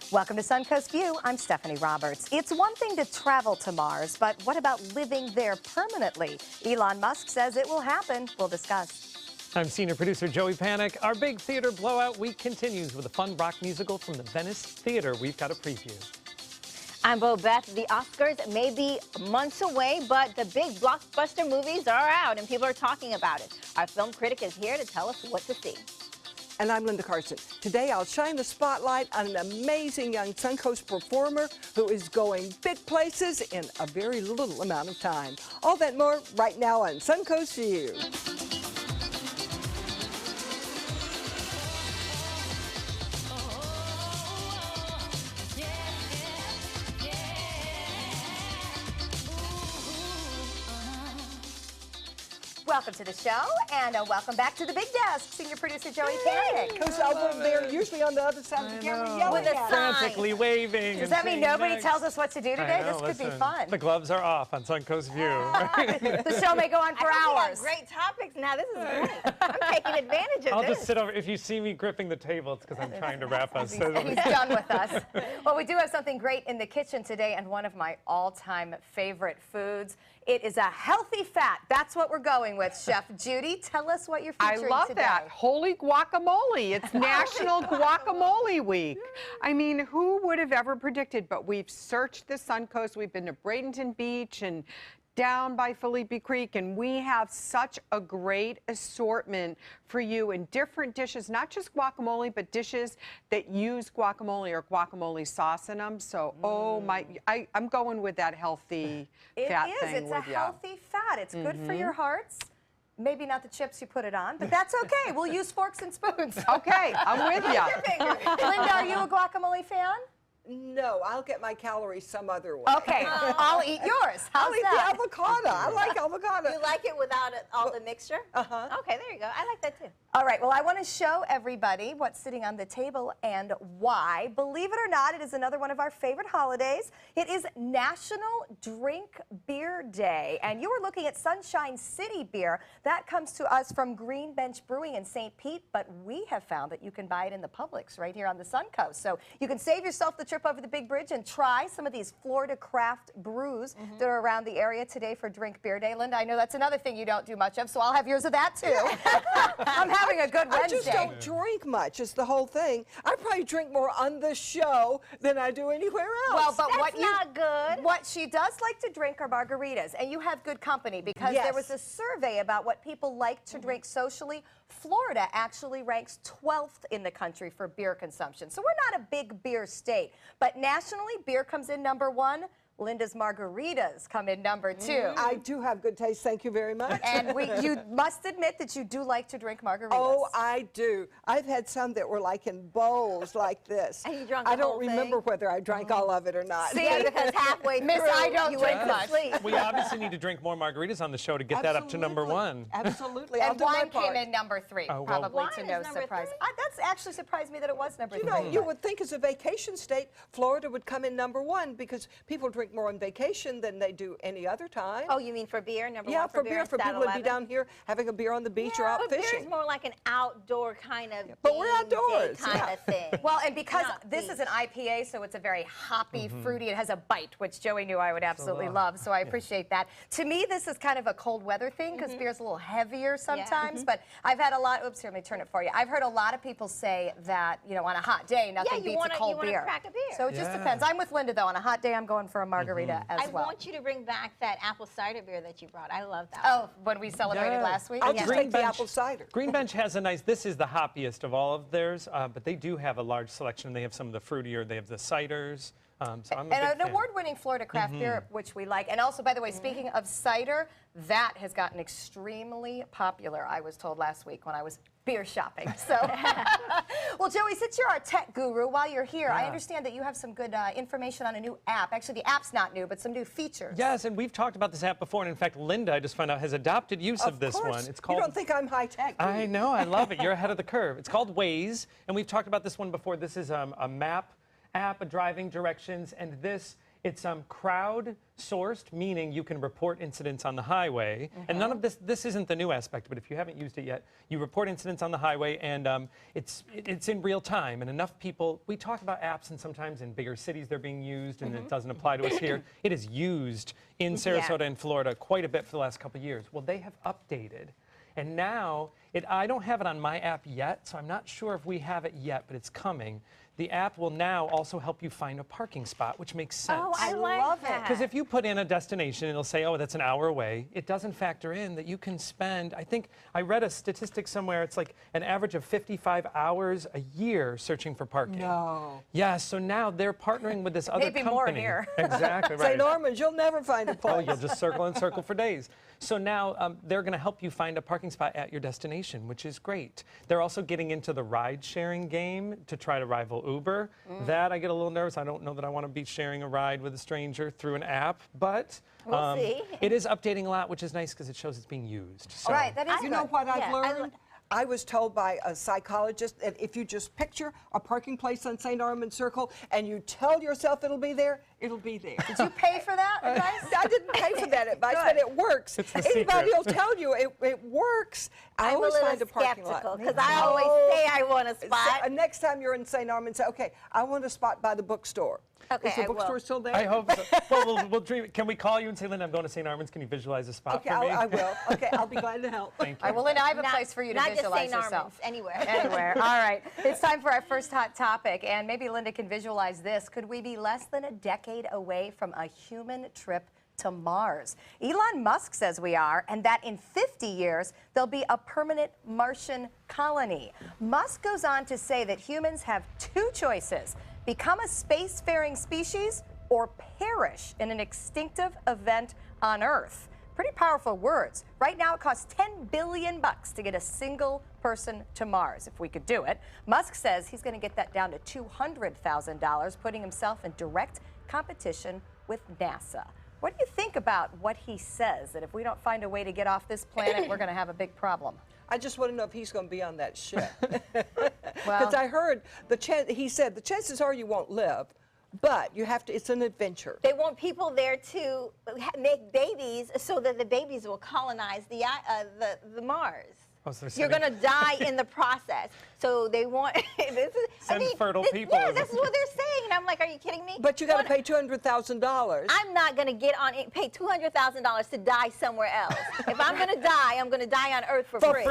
Welcome to Suncoast View. I'm Stephanie Roberts. It's one thing to travel to Mars, but what about living there permanently? Elon Musk says it will happen. We'll discuss. I'm senior producer Joey Panic. Our big theater blowout week continues with a fun rock musical from the Venice Theater. We've got a preview. I'm Bo Beth. The Oscars may be months away, but the big blockbuster movies are out and people are talking about it. Our film critic is here to tell us what to see. And I'm Linda Carson. Today I'll shine the spotlight on an amazing young Suncoast performer who is going big places in a very little amount of time. All that and more right now on Suncoast View. Welcome to the show, and welcome back to the big desk, senior producer Joey Panic. Because over there, usually on the other side of the camera, yelling With a at us. Frantically waving. Does that mean nobody tells us what to do today? This could be fun. The gloves are off on Suncoast View. The show may go on for hours. Great topics now. This is great. I'm taking advantage of I'll this. just sit over. If you see me gripping the table, it's because I'm trying to wrap us. He's done with us. Well, we do have something great in the kitchen today, and one of my all-time favorite foods. It is a healthy fat. That's what we're going with, Chef Judy. Tell us what you're featuring today. I love that. Holy guacamole. It's National Guacamole Week. I mean, who would have ever predicted? But we've searched the Suncoast. We've been to Bradenton Beach and down by Felipe Creek, and we have such a great assortment for you in different dishes, not just guacamole, but dishes that use guacamole or guacamole sauce in them. So, oh my, I'm going with that healthy fat thing It's a with you. healthy fat. It's good for your hearts. Maybe not the chips you put it on, but that's okay. We'll use forks and spoons. Okay, I'm with you. Linda, are you a guacamole fan? No, I'll get my calories some other way. Okay, I'll eat yours. How's I'll eat that? the avocado. I like avocado. You like it without all the mixture? Uh-huh. Okay, there you go. I like that too. All right, well, I want to show everybody what's sitting on the table and why. Believe it or not, it is another one of our favorite holidays. It is National Drink Beer Day, and you are looking at Sunshine City beer. That comes to us from Green Bench Brewing in St. Pete, but we have found that you can buy it in the Publix right here on the Suncoast. So you can save yourself the trip over the big bridge and try some of these Florida craft brews that are around the area today for Drink Beer Day. Linda, I know that's another thing you don't do much of, so I'll have yours of that too. I'm having a good Wednesday. I just don't drink much, is the whole thing. I probably drink more on the show than I do anywhere else. Well, but That's not good. What she does like to drink are margaritas, and you have good company because there was a survey about what people like to drink socially. Florida actually ranks 12th in the country for beer consumption. So we're not a big beer state, but nationally, beer comes in #1. Linda's margaritas come in #2. I do have good taste, thank you very much. And you must admit that you do like to drink margaritas. Oh, I do. I've had some that were like in bowls like this. And you drank I the don't whole remember thing? whether I drank all of it or not. See, Yeah, because halfway Miss, through, I don't you drink went to much. sleep. We obviously need to drink more margaritas on the show to get that up to #1. Absolutely. I'll And do my wine part. came in #3, Oh, well. probably Wine to is no number surprise. 3? That's actually surprised me that it was #3. You know, you would think as a vacation state, Florida would come in #1 because people drink more on vacation than they do any other time. Oh, you mean for beer? Number yeah, one for beer, for instead people to be 11? down here having a beer on the beach or out but beer fishing. is more like an outdoor kind of But we're game day outdoors, kind yeah. of thing. Well, and because Not this is an IPA, so it's a very hoppy, Mm-hmm. fruity, it has a bite, which Joey knew I would absolutely love, so I appreciate that. To me, this is kind of a cold weather thing because Mm-hmm. beer's a little heavier sometimes, but I've had a lot, oops, here, let me turn it for you. I've heard a lot of people say that, you know, on a hot day, nothing you beats wanna- a cold you wanna beer. crack a beer. So it just Yeah. depends. I'm with Linda, though. On a hot day, I'm going for a margarita as I well. want you to bring back that apple cider beer that you brought. I love that. Oh, when we celebrated Yeah. last week? I'll Yeah. just take the apple cider. Green Bench has a nice, this is the hoppiest of all of theirs, but they do have a large selection. They have some of the fruitier, they have the ciders. So I'm a And big an fan. award-winning Florida craft beer, which we like. And also, by the way, speaking of cider, that has gotten extremely popular, I was told last week when I was beer shopping. So, well, Joey, since you're our tech guru, while you're here, I understand that you have some good information on a new app. Actually, the app's not new, but some new features. Yes, and we've talked about this app before, and in fact, Linda, I just found out, has adopted use of this course. one. It's called. You don't think I'm high tech, do you? I know, I love it. You're ahead of the curve. It's called Waze, and we've talked about this one before. This is a map app, a driving directions, and this It's crowd-sourced, meaning you can report incidents on the highway. And none of this isn't the new aspect, but if you haven't used it yet, you report incidents on the highway, and it's in real time. And enough people, we talk about apps, and sometimes in bigger cities they're being used, and it doesn't apply to us here. It is used in Sarasota and Florida quite a bit for the last couple of years. Well, they have updated. And now, I don't have it on my app yet, so I'm not sure if we have it yet, but it's coming. The app will now also help you find a parking spot, which makes sense. Oh, I love that. Because if you put in a destination, it'll say, oh, that's an hour away. It doesn't factor in that you can spend, I think, I read a statistic somewhere, it's like an average of 55 hours a year searching for parking. No. Yeah, so now they're partnering with this other Maybe company. more here. Exactly, right. St. Armand's, you'll never find a place. Oh, you'll just circle and circle for days. So now they're going to help you find a parking spot at your destination, which is great. They're also getting into the ride-sharing game to try to rival Uber. That I get a little nervous. I don't know that I want to be sharing a ride with a stranger through an app, but We'll see. it is updating a lot, which is nice because it shows it's being used. So. Right, that is You good. know what I've Yeah, learned? I was told by a psychologist that if you just picture a parking place on St. Armand Circle and you tell yourself it'll be there, it'll be there. Did you pay for that advice? I didn't pay for that advice, but it works. It's the Anybody secret. will tell you it works. I I'm always a find little a parking skeptical lot. because I always say I want a spot. Next time you're in St. Armand, say, okay, I want a spot by the bookstore. Okay, Is the I will. bookstore still there? I hope so. Well, we'll dream. Can we call you and say, Linda, I'm going to St. Armand's. Can you visualize a spot Okay, for me? I will. Okay, I'll be glad to help. Thank All you. right, well, Linda, I have a Not- place for you to not just visualize St. yourself. Armand's, anywhere. Anywhere. All right. It's time for our first hot topic, and maybe Linda can visualize this. Could we be less than a decade away from a human trip to Mars? Elon Musk says we are, and that in 50 years, there'll be a permanent Martian colony. Musk goes on to say that humans have two choices: become a spacefaring species or perish in an extinctive event on Earth. Pretty powerful words. Right now, it costs $10 billion to get a single person to Mars, if we could do it. Musk says he's going to get that down to $200,000, putting himself in direct competition with NASA. What do you think about what he says, that if we don't find a way to get off this planet, we're going to have a big problem? I just want to know if he's going to be on that ship. Well- Because I heard he said the chances are you won't live, but you have to. It's an adventure. They want people there to make babies so that the babies will colonize the Mars. Oh, so they're You're sending- going to die in the process. So they want this is, Send fertile people Yeah, as this is what they're saying. And I'm like, are you kidding me? But you got to pay $200,000. I'm not going to pay $200,000 to die somewhere else. If I'm going to die, I'm going to die on Earth for free.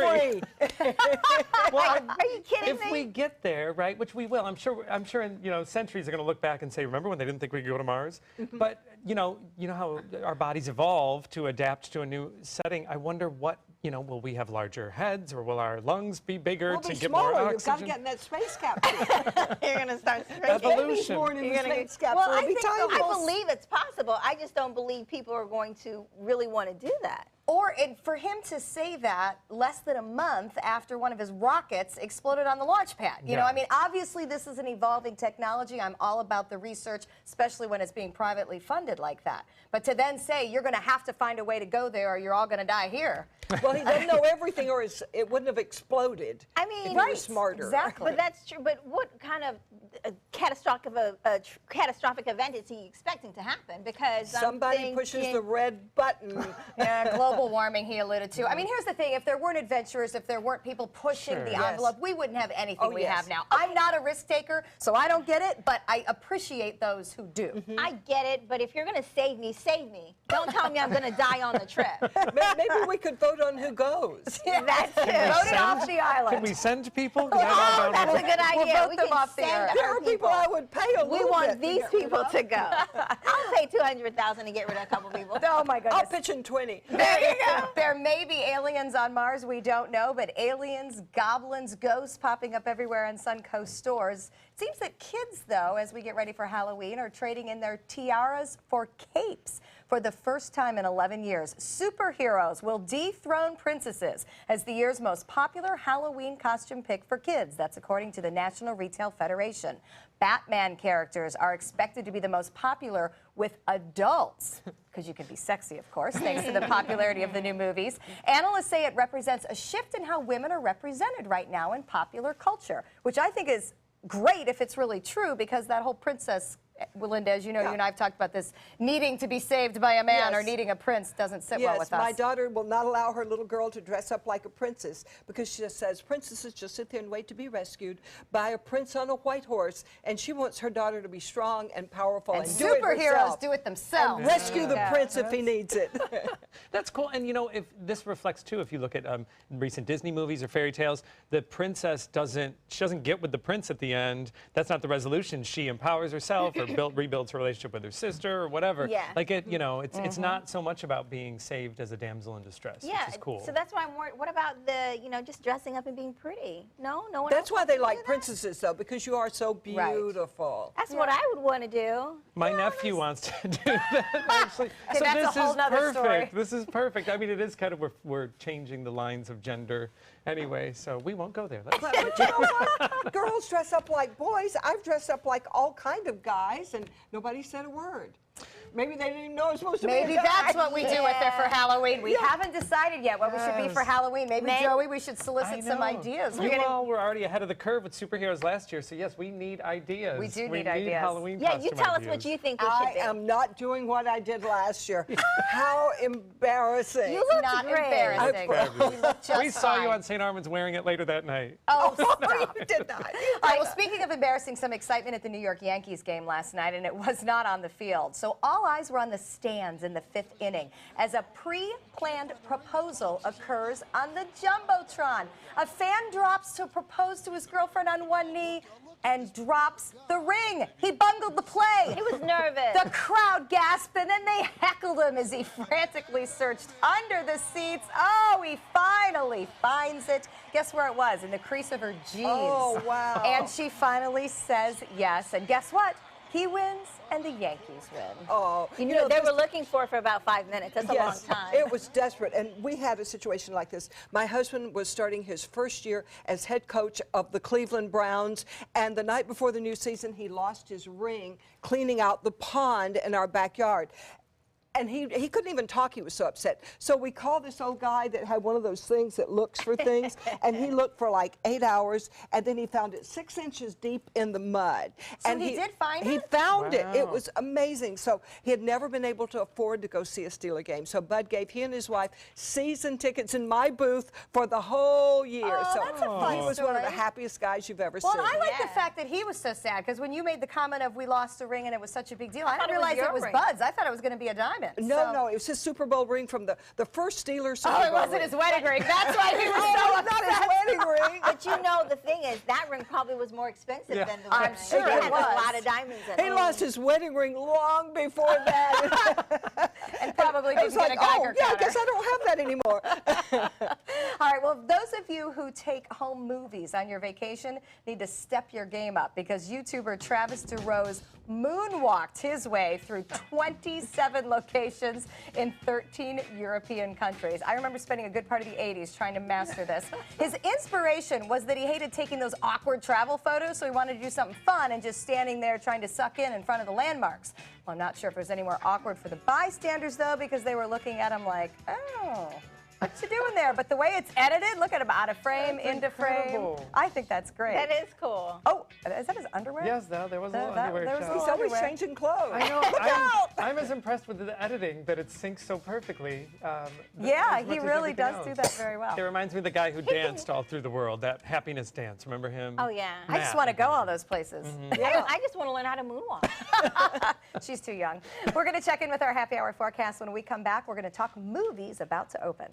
Well, Are you kidding if me? we get there, right, which we will, I'm sure in centuries are going to look back and say, remember when they didn't think we could go to Mars? But you know how our bodies evolve to adapt to a new setting. I wonder what, will we have larger heads, or will our lungs be bigger We'll to be get smaller. more You've got oxygen? to get in that space capsule. You're going to start Babies Evolution. born in the You're gonna space get- capsule Well, will I be think tiny. I believe it's possible. I just don't believe people are going to really want to do that. Or for him to say that less than a month after one of his rockets exploded on the launch pad. You know, Yeah. I mean, obviously this is an evolving technology. I'm all about the research, especially when it's being privately funded like that. But to then say you're going to have to find a way to go there or you're all going to die here. Well, he doesn't know everything, or it wouldn't have exploded. I mean, if he was smarter. Exactly. But that's true. But what kind of catastrophic event is he expecting to happen? Because Somebody pushes the red button. Yeah, global warming he alluded to. I mean, here's the thing. If there weren't adventurers, if there weren't people pushing Sure. the Yes. envelope, we wouldn't have anything Oh, we yes. have now. I'm not a risk taker, so I don't get it, but I appreciate those who do. I get it, but if you're going to save me, save me. Don't tell me I'm going to die on the trip. Maybe we could vote on who goes. That's true. Vote it off the island. Can we send people? 'Cause I Oh, don't that's know. a good idea. We'll vote We them can off the send air. There our are people I would pay a We little want bit to these get rid people of. to go. I'll pay $200,000 to get rid of a couple people. Oh, my goodness. I'll pitch in 20. There you go. There may be aliens on Mars, we don't know, but aliens, goblins, ghosts popping up everywhere in Suncoast stores. It seems that kids, though, as we get ready for Halloween, are trading in their tiaras for capes. For the first time in 11 years, superheroes will dethrone princesses as the year's most popular Halloween costume pick for kids. That's according to the National Retail Federation. Batman characters are expected to be the most popular with adults, because you can be sexy, of course, thanks to the popularity of the new movies. Analysts say it represents a shift in how women are represented right now in popular culture, which I think is great if it's really true, because that whole princess Well, Linda, as you know, you and I have talked about this, needing to be saved by a man or Yes. needing a prince doesn't sit well with us. My daughter will not allow her little girl to dress up like a princess because she just says princesses just sit there and wait to be rescued by a prince on a white horse, and she wants her daughter to be strong and powerful and and do it superheroes herself. do it themselves. And rescue the prince if he needs it. That's cool. And you know, if this reflects too, if you look at recent Disney movies or fairy tales, the princess doesn't get with the prince at the end. That's not the resolution. She empowers herself or rebuilds her relationship with her sister or whatever. Yeah. Like it's not so much about being saved as a damsel in distress, Yeah, which is cool. so that's why I'm worried. What about the, just dressing up and being pretty? No one That's else why wants they to like do that? princesses, though, because you are so Right. beautiful. That's what I would want to do. My nephew wants to do that, actually. Okay, So that's a this whole is nother perfect. story. This is perfect. I mean, it is kind of, we're changing the lines of gender anyway, so we won't go there. But you know what? Girls dress up like boys. I've dressed up like all kind of guys, and nobody said a word. Maybe they didn't even know it was supposed to be a Maybe guy. that's what we do with it for Halloween. We haven't decided yet what we should be for Yes. Halloween. Maybe, May- Joey, we should I solicit some know. ideas. You all were already ahead of the curve with superheroes last year, so yes, we need ideas. We do we need ideas. Halloween Yeah, you costume tell us ideas. what you think it I should be. am not doing what I did last year. How embarrassing. You look Not great. embarrassing. Fabulous. You look just We saw you fine. on St. Armand's wearing it later that night. Oh, stop. you did not. All right, well, speaking of embarrassing, some excitement at the New York Yankees game last night, and it was not on the field. So all eyes were on the stands in the 5th inning as a pre-planned proposal occurs on the Jumbotron. A fan drops to propose to his girlfriend on one knee and drops the ring. He bungled the play. He was nervous. The crowd gasped, and then they heckled him as he frantically searched under the seats. Oh, he finally finds it. Guess where it was? In the crease of her jeans. Oh, wow. And she finally says yes. And guess what? He wins, and the Yankees win. Oh, You know, they were looking for it for about 5 minutes. That's a long yes, time. it was desperate, and we had a situation like this. My husband was starting his first year as head coach of the Cleveland Browns, and the night before the new season, he lost his ring cleaning out the pond in our backyard. And he couldn't even talk, he was so upset. So we called this old guy that had one of those things that looks for things, and he looked for like 8 hours, and then he found it 6 inches deep in the mud. So and he did find He it? found it. It Wow. was amazing. So he had never been able to afford to go see a Steeler game. So Bud gave he and his wife season tickets in my booth for the whole year. Oh, so that's a fun he was one of the story. happiest guys you've ever Well, seen. and I like the Yeah. fact that he was so sad, because when you made the comment of we lost a ring and it was such a big deal, I thought didn't it was realize your it was ring. Bud's. I thought it was going to be a diamond. No, So- no, it was his Super Bowl ring from the first Steelers Super Oh, it Bowl wasn't ring. his wedding ring. That's why he was Oh, so not upset. his wedding ring. But you know, the thing is, that ring probably was more expensive Yeah. than the I'm ring. sure it it had was. a lot of diamonds in He it. lost his wedding ring long before that. And probably It didn't was get like, a Geiger oh, yeah, I counter. guess I don't have that anymore. All right, well, those of you who take home movies on your vacation need to step your game up, because YouTuber Travis DeRose moonwalked his way through 27 locations in 13 European countries. I remember spending a good part of the 80s trying to master this. His inspiration was that he hated taking those awkward travel photos, so he wanted to do something fun and just standing there trying to suck in front of the landmarks. Well, I'm not sure if it was any more awkward for the bystanders, though, because they were looking at him like, oh, what you doing there? But the way it's edited, look at him, out of frame, That's into frame. incredible. I think that's great. That is cool. Oh, is that his underwear? Yes, there was a little underwear there was shot. a He's little always underwear. changing clothes. I know. Look out! I'm as impressed with the editing that it syncs so perfectly. Yeah, as he much as really everything does else. do that very well. It reminds me of the guy who danced all through the world, that happiness dance. Remember him? Oh, yeah. I just Matt. want to go all those places. I just want to learn how to moonwalk. She's too young. We're going to check in with our happy hour forecast. When we come back, we're going to talk movies about to open.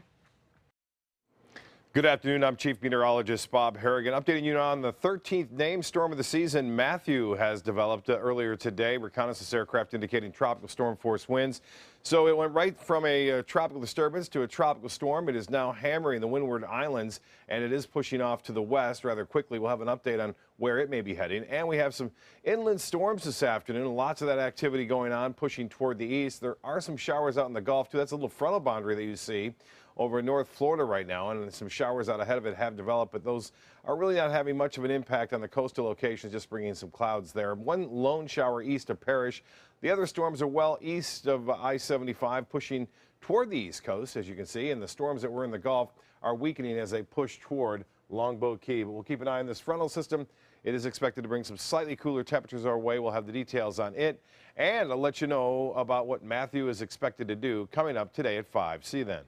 Good afternoon. I'm Chief Meteorologist Bob Harrigan. Updating you on the 13th named storm of the season. Matthew has developed earlier today. Reconnaissance aircraft indicating tropical storm force winds. So it went right from a tropical disturbance to a tropical storm. It is now hammering the Windward Islands, and it is pushing off to the west rather quickly. We'll have an update on where it may be heading. And we have some inland storms this afternoon. Lots of that activity going on, pushing toward the east. There are some showers out in the Gulf, too. That's a little frontal boundary that you see over in North Florida right now, and some showers out ahead of it have developed, but those are really not having much of an impact on the coastal locations, just bringing some clouds there. One lone shower east of Parrish. The other storms are well east of I-75, pushing toward the east coast, as you can see, and the storms that were in the Gulf are weakening as they push toward Longboat Key. But we'll keep an eye on this frontal system. It is expected to bring some slightly cooler temperatures our way. We'll have the details on it, and I'll let you know about what Matthew is expected to do coming up today at 5. See you then.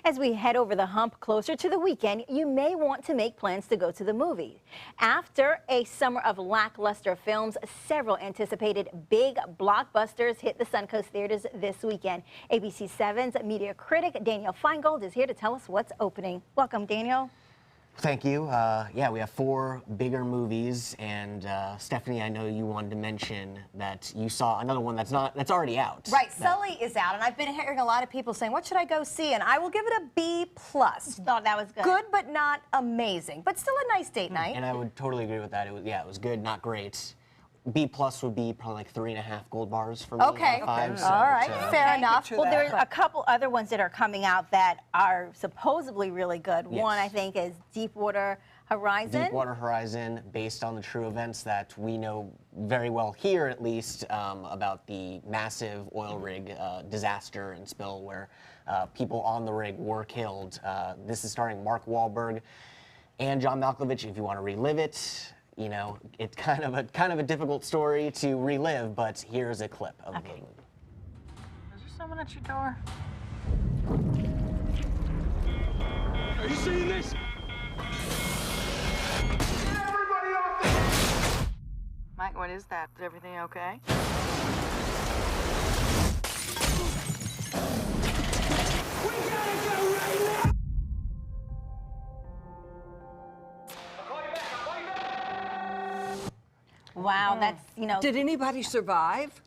As we head over the hump closer to the weekend, you may want to make plans to go to the movie. After a summer of lackluster films, several anticipated big blockbusters hit the Suncoast theaters this weekend. ABC 7's media critic Daniel Feingold is here to tell us what's opening. Welcome, Daniel. Thank you. Yeah, we have 4 bigger movies, and Stephanie, I know you wanted to mention that you saw another one that's already out. Right, Sully is out, and I've been hearing a lot of people saying, what should I go see? And I will give it a B+. Thought that was good. Good, but not amazing, but still a nice date night. And I would totally agree with that. It was good, not great. B+ would be probably like 3.5 gold bars for me. Okay, out of 5, so all right, fair enough. Well, there's a couple other ones that are coming out that are supposedly really good. Yes. One, I think, is Deepwater Horizon. Deepwater Horizon, based on the true events that we know very well here, at least, about the massive oil rig disaster and spill where people on the rig were killed. This is starring Mark Wahlberg and John Malkovich. If you want to relive it, you know, it's kind of a difficult story to relive, but here's a clip of the movie. Is there someone at your door? Are you seeing this? Mike, what is that? Is everything okay? We gotta go right now! Wow, that's, you know. Did anybody survive?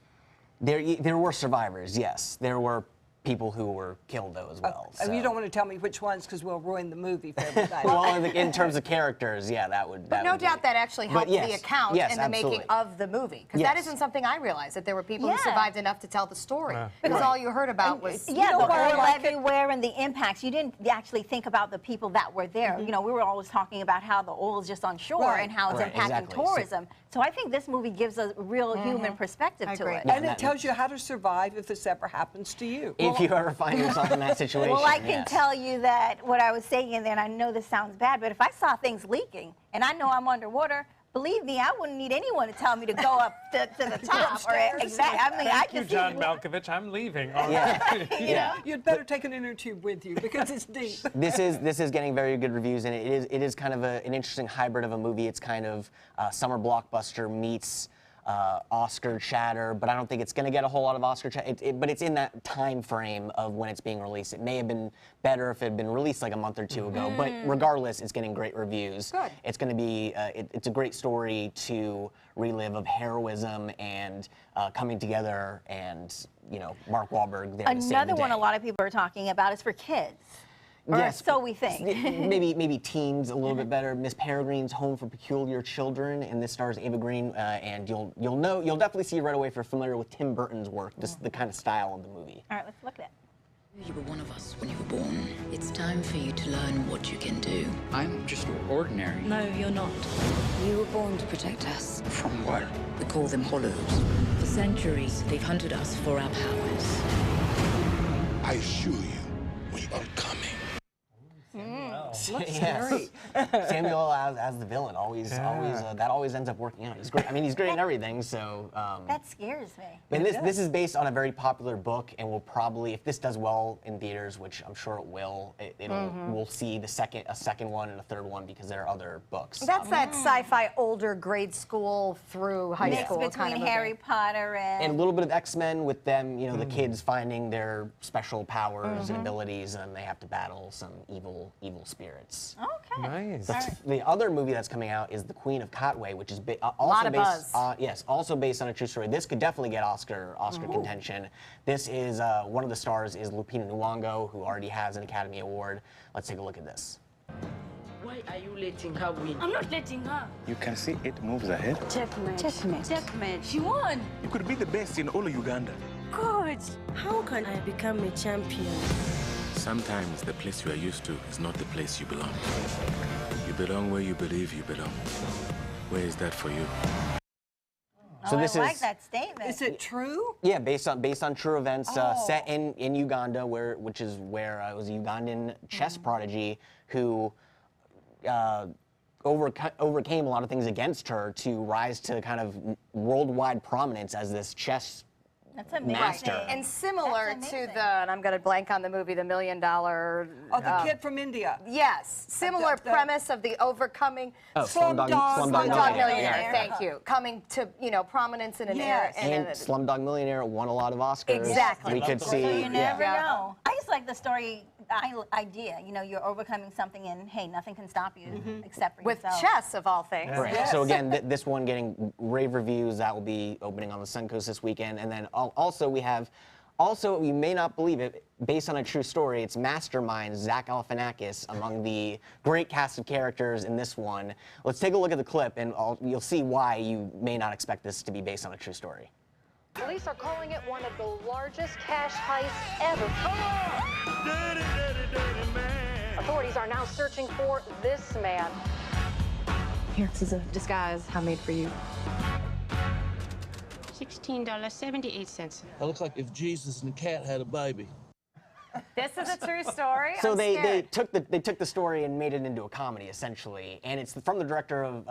There were survivors, yes. There were people who were killed, though, as well. Oh, so. you don't want to tell me which ones because we'll ruin the movie for everybody. Well, in terms of characters, yeah, that would. But no would doubt be. that actually helped But yes, the account yes, in the making absolutely. of the movie. Because that Yes. isn't something I realized, that there were people who Yeah. survived enough to tell the story. Because Right. all you heard about was... Yeah, know the what I oil like it? everywhere and the impacts. You didn't actually think about the people that were there. You know, we were always talking about how the oil is just on shore Right. and how it's Right, impacting exactly. So- tourism. So I think this movie gives a real human perspective I to agree. it. And it tells you how to survive if this ever happens to you. If you ever find yourself in that situation. Well, I can yes. tell you that what I was saying in there, and I know this sounds bad, but if I saw things leaking and I know I'm underwater, believe me, I wouldn't need anyone to tell me to go up to the top. Exactly. I mean, I Thank you, just John Malkovich. I'm leaving. Yeah. Yeah. You'd better take an inner tube with you because it's deep. This is getting very good reviews, and it is kind of an interesting hybrid of a movie. It's kind of summer blockbuster meets Oscar chatter, but I don't think it's going to get a whole lot of Oscar chatter. But it's in that time frame of when it's being released. It may have been better if it had been released like a month or 2 ago, but regardless, it's getting great reviews. Good. It's going to be it's a great story to relive of heroism and coming together, and Mark Wahlberg there to save Another the one day. a lot of people are talking about is for kids. Or Yes, so we think. maybe teens a little bit better. Miss Peregrine's Home for Peculiar Children, and this stars Ava Green, and you'll definitely see right away if you're familiar with Tim Burton's work, just the kind of style of the movie. All right, let's look at it. You were one of us when you were born. It's time for you to learn what you can do. I'm just ordinary. No, you're not. You were born to protect us. From what? We call them hollows. For centuries, they've hunted us for our powers. I assure you, we are coming. Yes. Samuel as the villain always that always ends up working out. He's great. I mean, he's great in everything. So. That scares me. And this is based on a very popular book, and will probably, if this does well in theaters, which I'm sure it will, we'll see a second one and a third one because there are other books. That's that sci-fi older grade school through high Mix school between kind of Harry Potter And a little bit of X-Men with them, the kids finding their special powers and abilities, and they have to battle some evil spirits. Okay. Nice. The other movie that's coming out is The Queen of Katwe, which is also Lot of based, buzz. also based on a true story. This could definitely get Oscar contention. This is one of the stars is Lupita Nyong'o, who already has an Academy Award. Let's take a look at this. Why are you letting her win? I'm not letting her. You can see 8 moves ahead. Checkmate. Checkmate. Checkmate. She won. You could be the best in all of Uganda. Good. How can I become a champion? Sometimes the place you are used to is not the place you belong. You belong where you believe you belong. Where is that for you? So I this like is that statement. Is it true? yeah, based on true events, set in Uganda, which is where I was a Ugandan chess prodigy who overcame a lot of things against her to rise to kind of worldwide prominence as this chess That's amazing. master. And similar to the, and I'm going to blank on the movie, The $1 Million. Oh, the kid from India. Yes, similar premise of the overcoming. Slumdog Millionaire. Thank you. Coming to prominence in an era. And Slumdog Millionaire won a lot of Oscars. Exactly. We could see. So you never know. I just like the story idea. You're overcoming something, and hey, nothing can stop you except for with yourself. chess of all things. Right. Yes. So again, this one getting rave reviews. That will be opening on the Suncoast this weekend, and then also we have. Also, you may not believe it, based on a true story, it's Mastermind Zach Galifianakis among the great cast of characters in this one. Let's take a look at the clip, and you'll see why you may not expect this to be based on a true story. Police are calling it one of the largest cash heists ever. Dirty, dirty, dirty man. Authorities are now searching for this man. Here, this is a disguise I made for you. $16.78. That looks like if Jesus and the cat had a baby. This is a true story. So they took the story and made it into a comedy essentially, and it's from the director of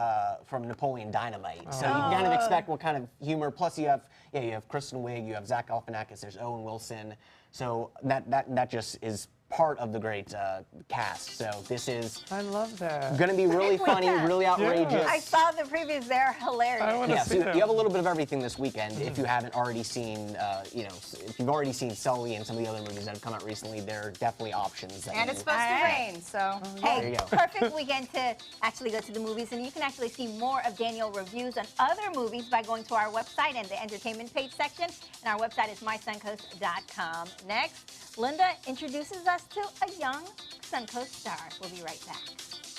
from Napoleon Dynamite. So you can kind of expect what kind of humor. Plus you have Kristen Wiig, you have Zach Galifianakis, there's Owen Wilson. So that just is part of the great cast. So this is I love that. Going to be really funny, really outrageous. I saw the previews; they're hilarious. Yeah, so you have a little bit of everything this weekend. If you haven't already seen, if you've already seen Sully and some of the other movies that have come out recently, there are definitely options. And it's supposed to rain, so hey, there you go. perfect weekend to actually go to the movies, and you can actually see more of Daniel reviews on other movies by going to our website and the entertainment page section. And our website is mysuncoast.com. Next, Linda introduces us to a young Suncoast star. We'll be right back.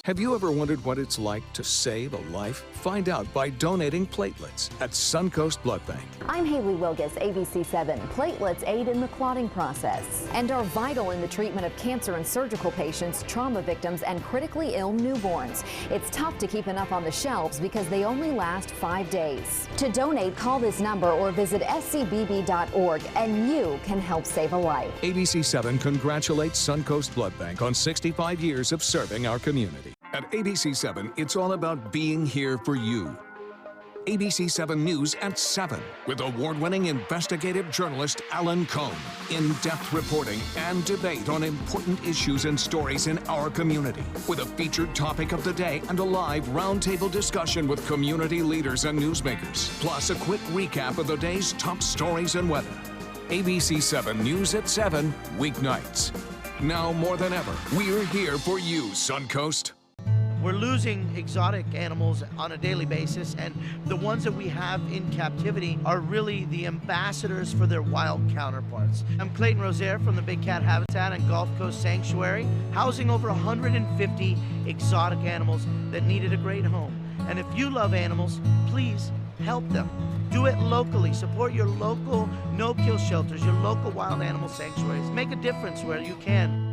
Have you ever wondered what it's like to save a life? Find out by donating platelets at Suncoast Blood Bank. I'm Haley Wilgus, ABC7. Platelets aid in the clotting process and are vital in the treatment of cancer and surgical patients, trauma victims, and critically ill newborns. It's tough to keep enough on the shelves because they only last 5 days. To donate, call this number or visit scbb.org and you can help save a life. ABC7 congratulates Suncoast Blood Bank on 65 years of serving our community. At ABC7, it's all about being here for you. ABC7 News at 7 with award-winning investigative journalist Alan Cohn. In-depth reporting and debate on important issues and stories in our community with a featured topic of the day and a live roundtable discussion with community leaders and newsmakers. Plus a quick recap of the day's top stories and weather. ABC7 News at 7, weeknights. Now more than ever, we're here for you, Suncoast. We're losing exotic animals on a daily basis, and the ones that we have in captivity are really the ambassadors for their wild counterparts. I'm Clayton Rozier from the Big Cat Habitat and Gulf Coast Sanctuary, housing over 150 exotic animals that needed a great home. And if you love animals, please help them. Do it locally. Support your local no-kill shelters, your local wild animal sanctuaries. Make a difference where you can.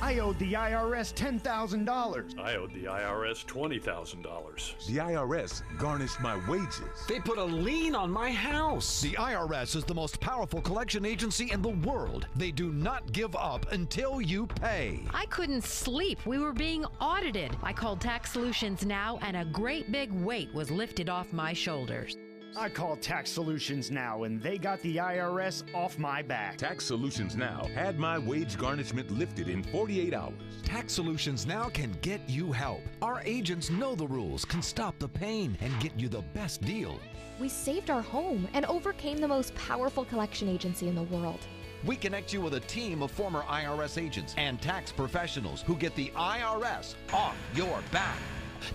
I owed the IRS $10,000. I owed the IRS $20,000. The IRS garnished my wages. They put a lien on my house. The IRS is the most powerful collection agency in the world. They do not give up until you pay. I couldn't sleep. We were being audited. I called Tax Solutions Now, and a great big weight was lifted off my shoulders. I called Tax Solutions Now, and they got the IRS off my back. Tax Solutions Now had my wage garnishment lifted in 48 hours. Tax Solutions Now can get you help. Our agents know the rules, can stop the pain, and get you the best deal. We saved our home and overcame the most powerful collection agency in the world. We connect you with a team of former IRS agents and tax professionals who get the IRS off your back.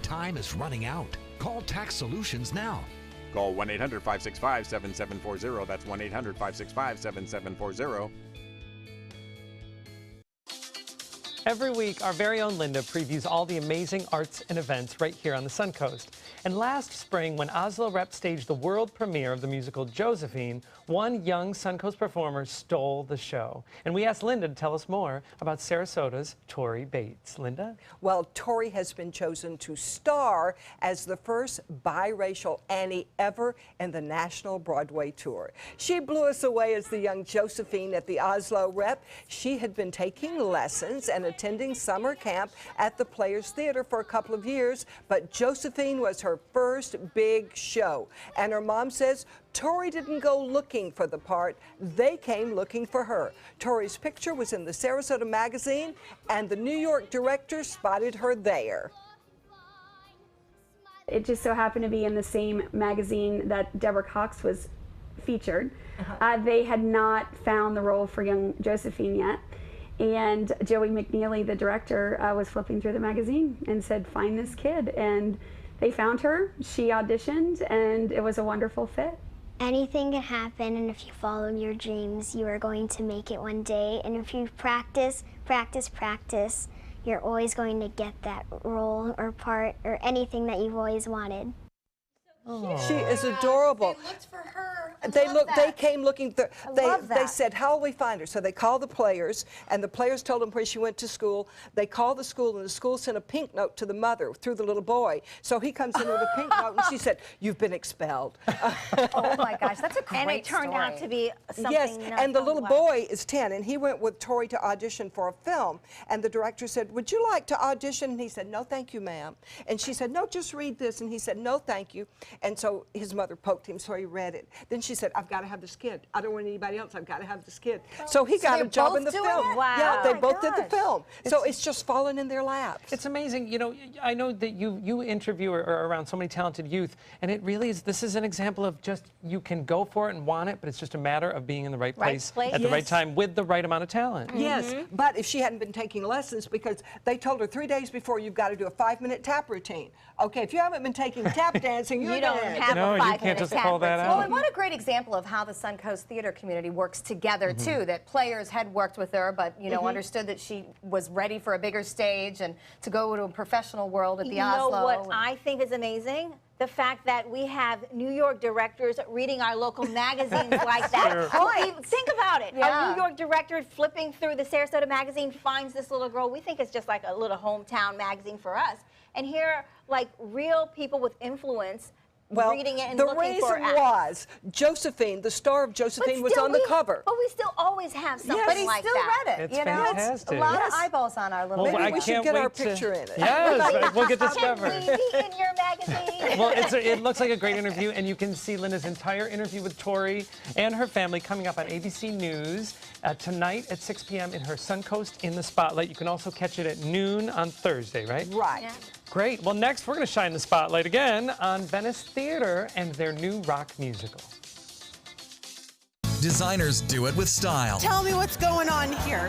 Time is running out. Call Tax Solutions now. Call 1-800-565-7740. That's 1-800-565-7740. Every week, our very own Linda previews all the amazing arts and events right here on the Suncoast. And last spring, when Oslo Rep staged the world premiere of the musical Josephine, one young Suncoast performer stole the show. And we asked Linda to tell us more about Sarasota's Tori Bates. Linda? Well, Tori has been chosen to star as the first biracial Annie ever in the National Broadway Tour. She blew us away as the young Josephine at the Oslo Rep. She had been taking lessons and attending summer camp at the Players Theater for a couple of years, but Josephine was her first big show. And her mom says Tori didn't go looking for the part, they came looking for her. Tori's picture was in the Sarasota magazine, and the New York director spotted her there. It just so happened to be in the same magazine that Deborah Cox was featured. They had not found the role for young Josephine yet. And Joey McNeely, the director, was flipping through the magazine and said, find this kid. And they found her, she auditioned, and it was a wonderful fit. Anything can happen, and if you follow your dreams, you are going to make it one day. And if you practice, practice, practice, you're always going to get that role or part or anything that you've always wanted. She is adorable. They looked for her. They came looking. They that. said, how will we find her? So they called the Players, and the Players told them where she went to school. They called the school, and the school sent a pink note to the mother through the little boy. So he comes in with a pink note, and she said, you've been expelled. Oh my gosh, that's a great And it turned out to be something. Yes, and the little boy is 10, and he went with Tori to audition for a film. And the director said, would you like to audition? And he said, no, thank you, ma'am. And she said, no, just read this. And he said, no, thank you. And so his mother poked him, so he read it. Then she said, I've got to have this kid. I don't want anybody else. I've got to have this kid. So he got a job in the film. Wow. Yeah, they both did the film. So it's just fallen in their laps. It's amazing. You know, I know that you interview or are around so many talented youth, and it really is, this is an example of just, you can go for it and want it, but it's just a matter of being in the right place at the right time with the right amount of talent. Yes, but if she hadn't been taking lessons, because they told her 3 days before you've got to do a 5-minute tap routine. Okay, if you haven't been taking tap dancing, you're don't dead. have No, a you 5-minute can't just tap call that routine. out. Well, and what a great example of how the Suncoast theater community works together too. That Players had worked with her, but understood that she was ready for a bigger stage and to go to a professional world at the Oslo. You know what I think is amazing? The fact that we have New York directors reading our local magazines like that. Think about it. Yeah. A New York director flipping through the Sarasota magazine finds this little girl. We think it's just like a little hometown magazine for us. And here, like real people with influence, reading it and the looking for reason was Josephine, the star of Josephine, was on the cover. But we still always have something But he like still that. read it. It's you know, fantastic. a lot of eyeballs on our little. Maybe we should get our picture in it. Yes, we'll get this covered. Can we be in your magazine? Well, it looks like a great interview, and you can see Linda's entire interview with Tori and her family coming up on ABC News tonight at 6 p.m. in her Suncoast in the Spotlight. You can also catch it at noon on Thursday, right? Right. Yeah. Great. Well, next we're going to shine the spotlight again on Venice Theater and their new rock musical. Designers do it with style. Tell me what's going on here.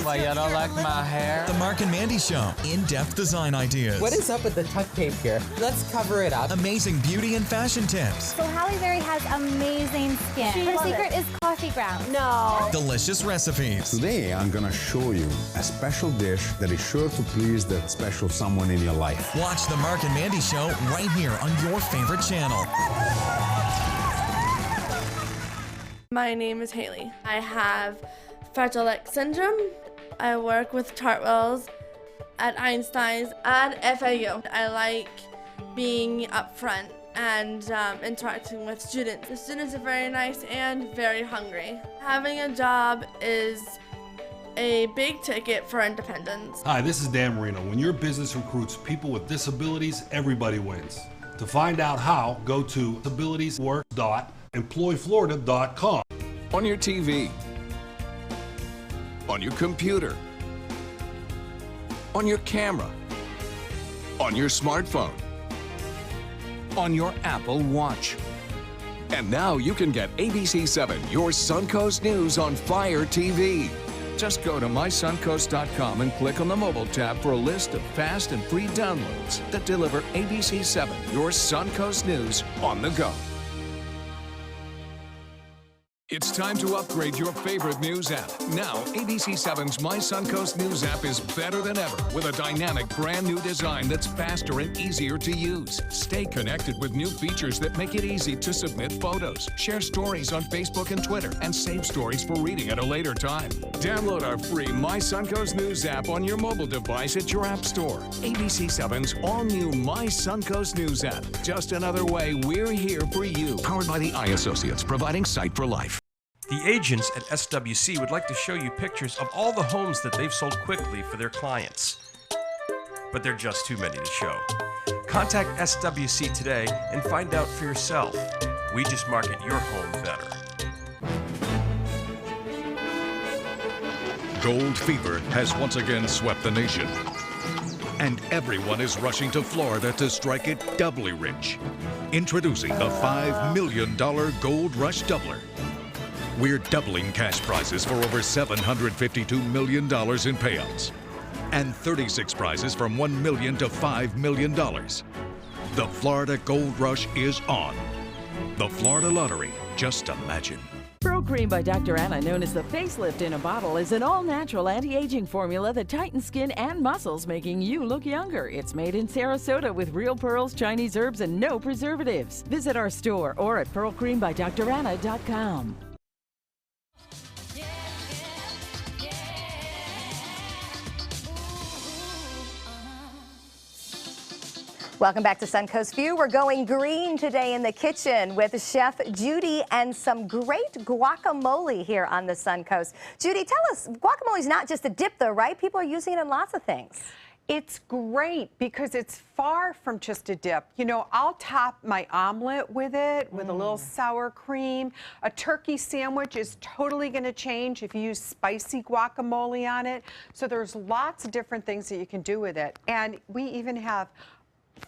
Why, you don't like my hair? The Mark and Mandy Show. In-depth design ideas. What is up with the tuck tape here? Let's cover it up. Amazing beauty and fashion tips. So Halle Berry has amazing skin. Her secret is coffee grounds. No. Delicious recipes. Today, I'm gonna show you a special dish that is sure to please that special someone in your life. Watch the Mark and Mandy Show right here on your favorite channel. My name is Haley. I have Fragile X syndrome. I work with Chartwells at Einstein's and FAU. I like being up front and interacting with students. The students are very nice and very hungry. Having a job is a big ticket for independence. Hi, this is Dan Marino. When your business recruits people with disabilities, everybody wins. To find out how, go to disabilitieswork.employflorida.com. On your TV, on your computer, on your camera, on your smartphone, on your Apple Watch. And now you can get ABC7, your Suncoast News on Fire TV. Just go to mysuncoast.com and click on the mobile tab for a list of fast and free downloads that deliver ABC7, your Suncoast News on the go. It's time to upgrade your favorite news app. Now, ABC7's My Suncoast News app is better than ever with a dynamic brand new design that's faster and easier to use. Stay connected with new features that make it easy to submit photos, share stories on Facebook and Twitter, and save stories for reading at a later time. Download our free My Suncoast News app on your mobile device at your app store. ABC7's all-new My Suncoast News app. Just another way we're here for you. Powered by the Eye Associates, providing sight for life. The agents at SWC would like to show you pictures of all the homes that they've sold quickly for their clients. But they're just too many to show. Contact SWC today and find out for yourself. We just market your home better. Gold fever has once again swept the nation. And everyone is rushing to Florida to strike it doubly rich. Introducing the $5 million Gold Rush Doubler. We're doubling cash prizes for over $752 million in payouts. And 36 prizes from $1 million to $5 million. The Florida Gold Rush is on. The Florida Lottery, just imagine. Pro Cream by Dr. Anna, known as the facelift in a bottle, is an all-natural anti-aging formula that tightens skin and muscles, making you look younger. It's made in Sarasota with real pearls, Chinese herbs, and no preservatives. Visit our store or at pearlcreambydranna.com. Welcome back to Suncoast View. We're going green today in the kitchen with Chef Judy and some great guacamole here on the Suncoast. Judy, tell us, guacamole is not just a dip though, right? People are using it in lots of things. It's great because it's far from just a dip. You know, I'll top my omelet with it, with a little sour cream. A turkey sandwich is totally going to change if you use spicy guacamole on it. So there's lots of different things that you can do with it. And we even have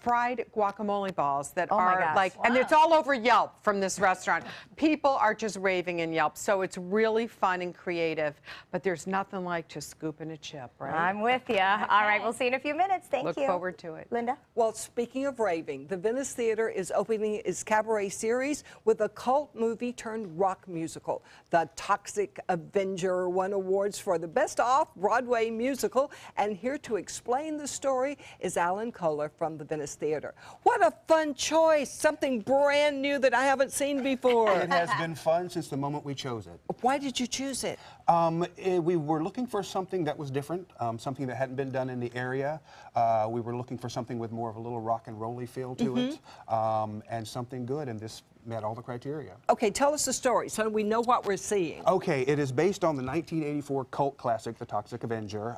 fried guacamole balls that are like, and it's all over Yelp from this restaurant. People are just raving in Yelp, so it's really fun and creative, but there's nothing like just scooping a chip, right? I'm with you. All right, we'll see you in a few minutes. Thank you. Look forward to it. Linda? Well, speaking of raving, the Venice Theater is opening its cabaret series with a cult movie turned rock musical. The Toxic Avenger won awards for the Best Off-Broadway Musical, and here to explain the story is Alan Kohler from the Venice Theater. What a fun choice, something brand new that I haven't seen before. It has been fun since the moment we chose it. Why did you choose it? We were looking for something that was different, something that hadn't been done in the area. We were looking for something with more of a little rock and roll-y feel to it, and something good, and this met all the criteria. Okay, tell us the story so we know what we're seeing. Okay, it is based on the 1984 cult classic, The Toxic Avenger,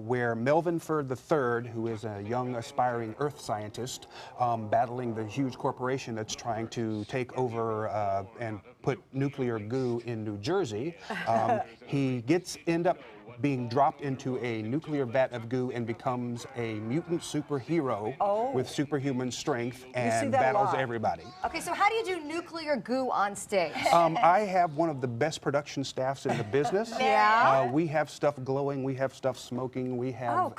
where Melvin Ferd III, who is a young aspiring earth scientist, battling the huge corporation that's trying to take over and put nuclear goo in New Jersey, he end up being dropped into a nuclear vat of goo and becomes a mutant superhero with superhuman strength and battles everybody. Okay, so how do you do nuclear goo on stage? I have one of the best production staffs in the business. Yeah? We have stuff glowing, we have stuff smoking, we have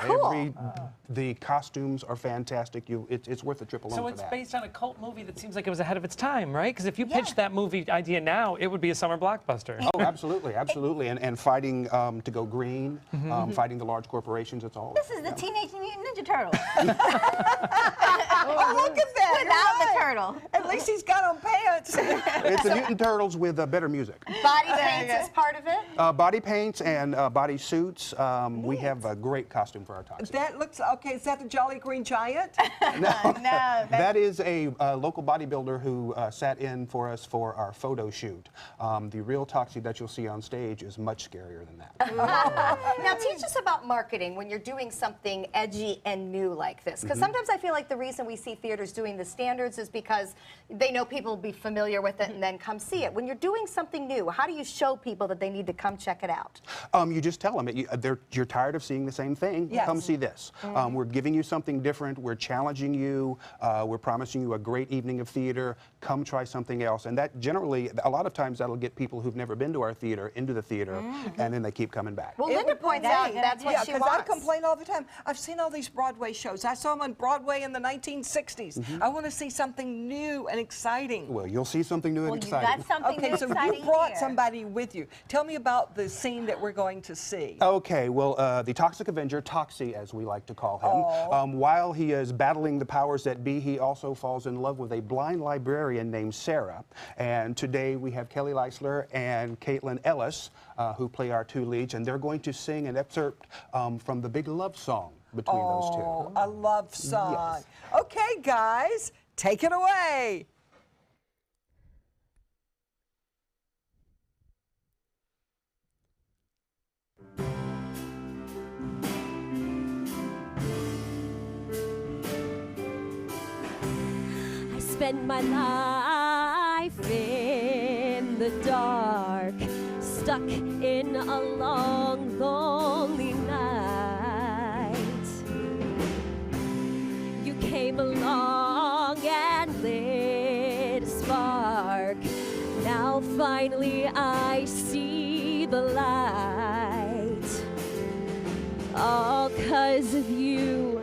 the costumes are fantastic. It's worth the trip alone So for it's that. based on a cult movie that seems like it was ahead of its time, right? Because if you pitched that movie idea now, it would be a summer blockbuster. Oh, absolutely, absolutely. And fighting to go green, fighting the large corporations, it's all. This is the Teenage Mutant Ninja Turtles. Oh, look at that. Without the turtle. At least he's got on pants. It's the Mutant Turtles with better music. Body paints is part of it? Body paints and body suits. We have a great costume for our Toxic. That looks, okay, is that the Jolly Green Giant? No, that is a local bodybuilder who sat in for us for our photo shoot. The real Toxic that you'll see on stage is much scarier than that. Now teach us about marketing when you're doing something edgy and new like this. Because sometimes I feel like the reason we see theaters doing the standards is because they know people will be familiar with it and then come see it. When you're doing something new, how do you show people that they need to come check it out? You just tell them, you're tired of seeing the same thing, come see this. We're giving you something different, we're challenging you, we're promising you a great evening of theater, come try something else. And that generally, a lot of times that'll get people who've never been to our theater into the theater, and then they keep coming back. Well, Linda points out that's what she wants. I complain all the time. I've seen all these Broadway shows. I saw them on Broadway in the 1960s. I want to see something new and exciting. Well, you'll see something new and exciting. You got something new so exciting you brought here. somebody with you. Tell me about the scene that we're going to see. Okay, well, the Toxic Avenger, Toxie as we like to call him, while he is battling the powers that be, he also falls in love with a blind librarian named Sarah. And today we have Kelly Leisler and Caitlin Ellis, who play our two leads, and they're going to sing an excerpt from the big love song between those two. Oh, a love song. Yes. Okay, guys, take it away. spend my life in the dark, stuck in a long, lonely night. You came along and lit a spark. Now finally I see the light. All 'cause of you,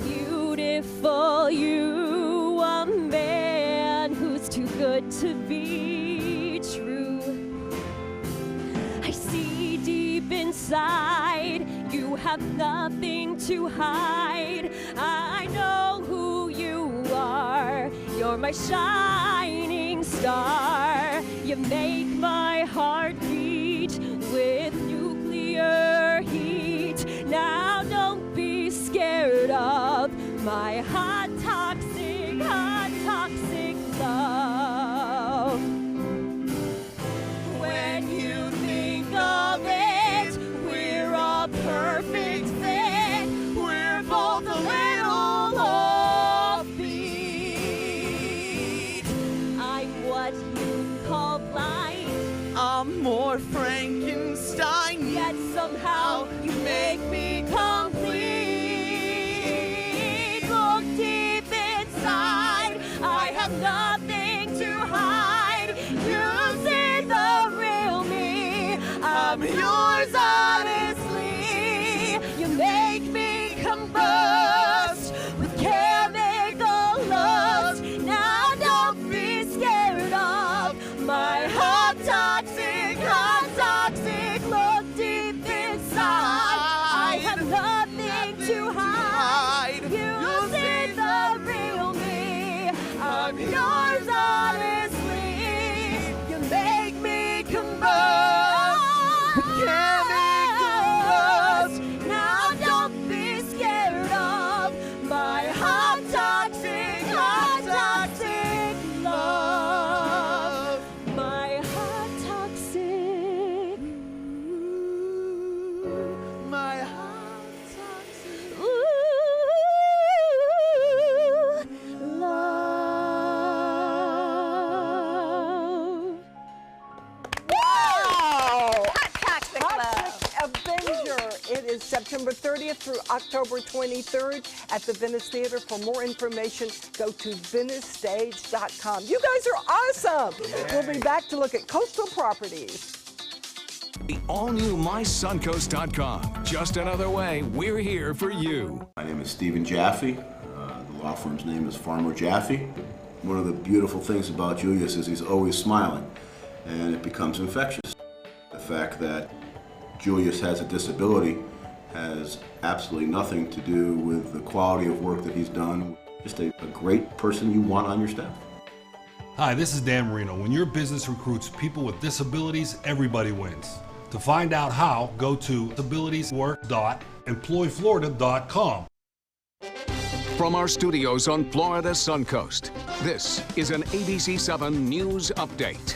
beautiful you, a man who's too good to be true. I see deep inside, you have nothing to hide. I know who you are, you're my shining star. You make my heart beat with nuclear heat. Now don't be scared of my hot, toxic love. When you think of it, we're a perfect fit. We're both a little offbeat. I'm what you call blind. I'm more Frankenstein. Yet somehow you make me complete. Look deep inside, I have nothing to hide. You see the real me, I'm yours honestly. You make me combust with chemical lust. Now don't be scared of my hot toxic. Look deep inside, I have nothing to hide. You see the real me, I'm yours honestly. You make me combust with chemical lust. Now don't be scared of my hot toxic love. My hot toxic, my hot toxic love. Wow! Hot Toxic Love. Toxic Avenger. It is September 30th through October 23rd at the Venice Theater. For more information, go to VeniceStage.com. You guys are awesome. We'll be back to look at coastal properties. The all-new MySuncoast.com. Just another way we're here for you. My name is Stephen Jaffe. The law firm's name is Farmer Jaffe. One of the beautiful things about Julius is he's always smiling, and it becomes infectious. The fact that Julius has a disability has absolutely nothing to do with the quality of work that he's done. Just a great person you want on your staff. Hi, this is Dan Marino. When your business recruits people with disabilities, everybody wins. To find out how, go to disabilitieswork.employflorida.com. From our studios on Florida's Suncoast, this is an ABC7 News Update.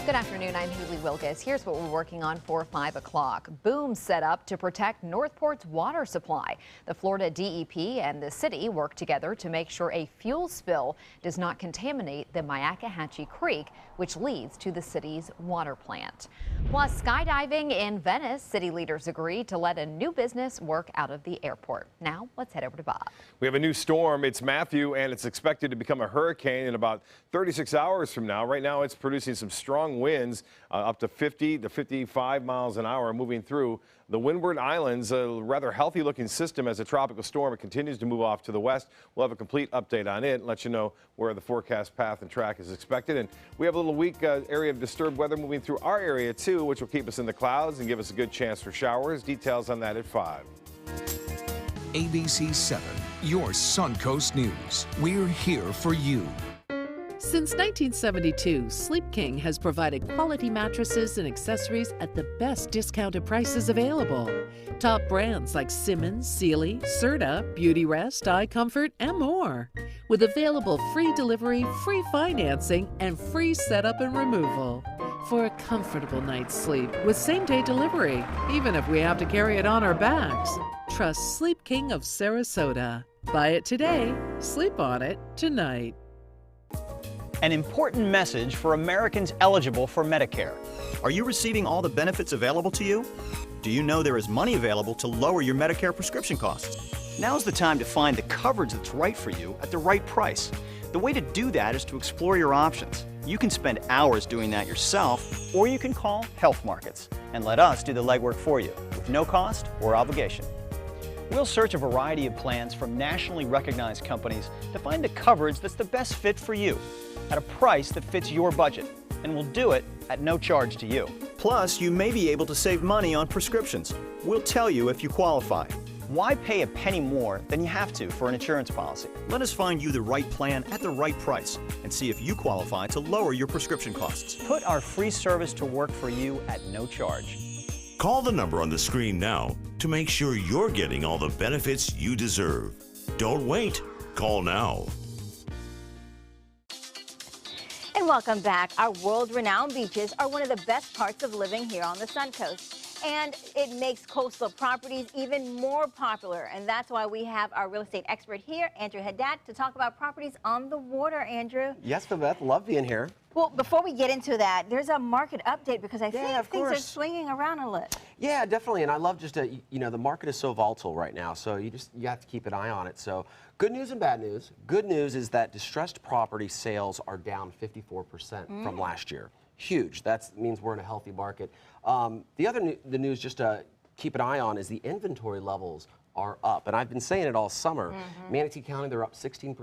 Good afternoon, I'm Haley Wilkes. Here's what we're working on for 5 o'clock. Booms set up to protect Northport's water supply. The Florida DEP and the city work together to make sure a fuel spill does not contaminate the Myakkahatchee Creek, which leads to the city's water plant. Plus, skydiving in Venice. City leaders agree to let a new business work out of the airport. Now, let's head over to Bob. We have a new storm. It's Matthew, and it's expected to become a hurricane in about 36 hours from now. Right now, it's producing some strong winds, up to 50 to 55 miles an hour, moving through the Windward Islands. A rather healthy looking system as a tropical storm. It continues to move off to the west. We'll have a complete update on it and let you know where the forecast path and track is expected. And we have a little weak area of disturbed weather moving through our area too, which will keep us in the clouds and give us a good chance for showers. Details on that at 5. ABC 7, your Suncoast News. We're here for you. Since 1972, Sleep King has provided quality mattresses and accessories at the best discounted prices available. Top brands like Simmons, Sealy, Serta, Beautyrest, iComfort, and more. With available free delivery, free financing, and free setup and removal. for a comfortable night's sleep with same-day delivery, even if we have to carry it on our backs. Trust Sleep King of Sarasota. Buy it today, sleep on it tonight. An important message for Americans eligible for Medicare. Are you receiving all the benefits available to you? Do you know there is money available to lower your Medicare prescription costs? Now's the time to find the coverage that's right for you at the right price. The way to do that is to explore your options. You can spend hours doing that yourself, or you can call Health Markets and let us do the legwork for you with no cost or obligation. We'll search a variety of plans from nationally recognized companies to find the coverage that's the best fit for you at a price that fits your budget, and we'll do it at no charge to you. Plus, you may be able to save money on prescriptions. We'll tell you if you qualify. Why pay a penny more than you have to for an insurance policy? Let us find you the right plan at the right price and see if you qualify to lower your prescription costs. Put our free service to work for you at no charge. Call the number on the screen now to make sure you're getting all the benefits you deserve. Don't wait. Call now. And welcome back. Our world-renowned beaches are one of the best parts of living here on the Suncoast. And it makes coastal properties even more popular. And that's why we have our real estate expert here, Andrew Haddad, to talk about properties on the water. Andrew. Yes, Babette, love being here. Well, before we get into that, there's a market update because I think things are swinging around a little. Yeah, definitely. And I love just, you know, the market is so volatile right now. So you have to keep an eye on it. So good news and bad news. Good news is that distressed property sales are down 54% from last year. Huge. That means we're in a healthy market. The news just to keep an eye on is the inventory levels are up. And I've been saying it all summer. Manatee County, they're up 16%.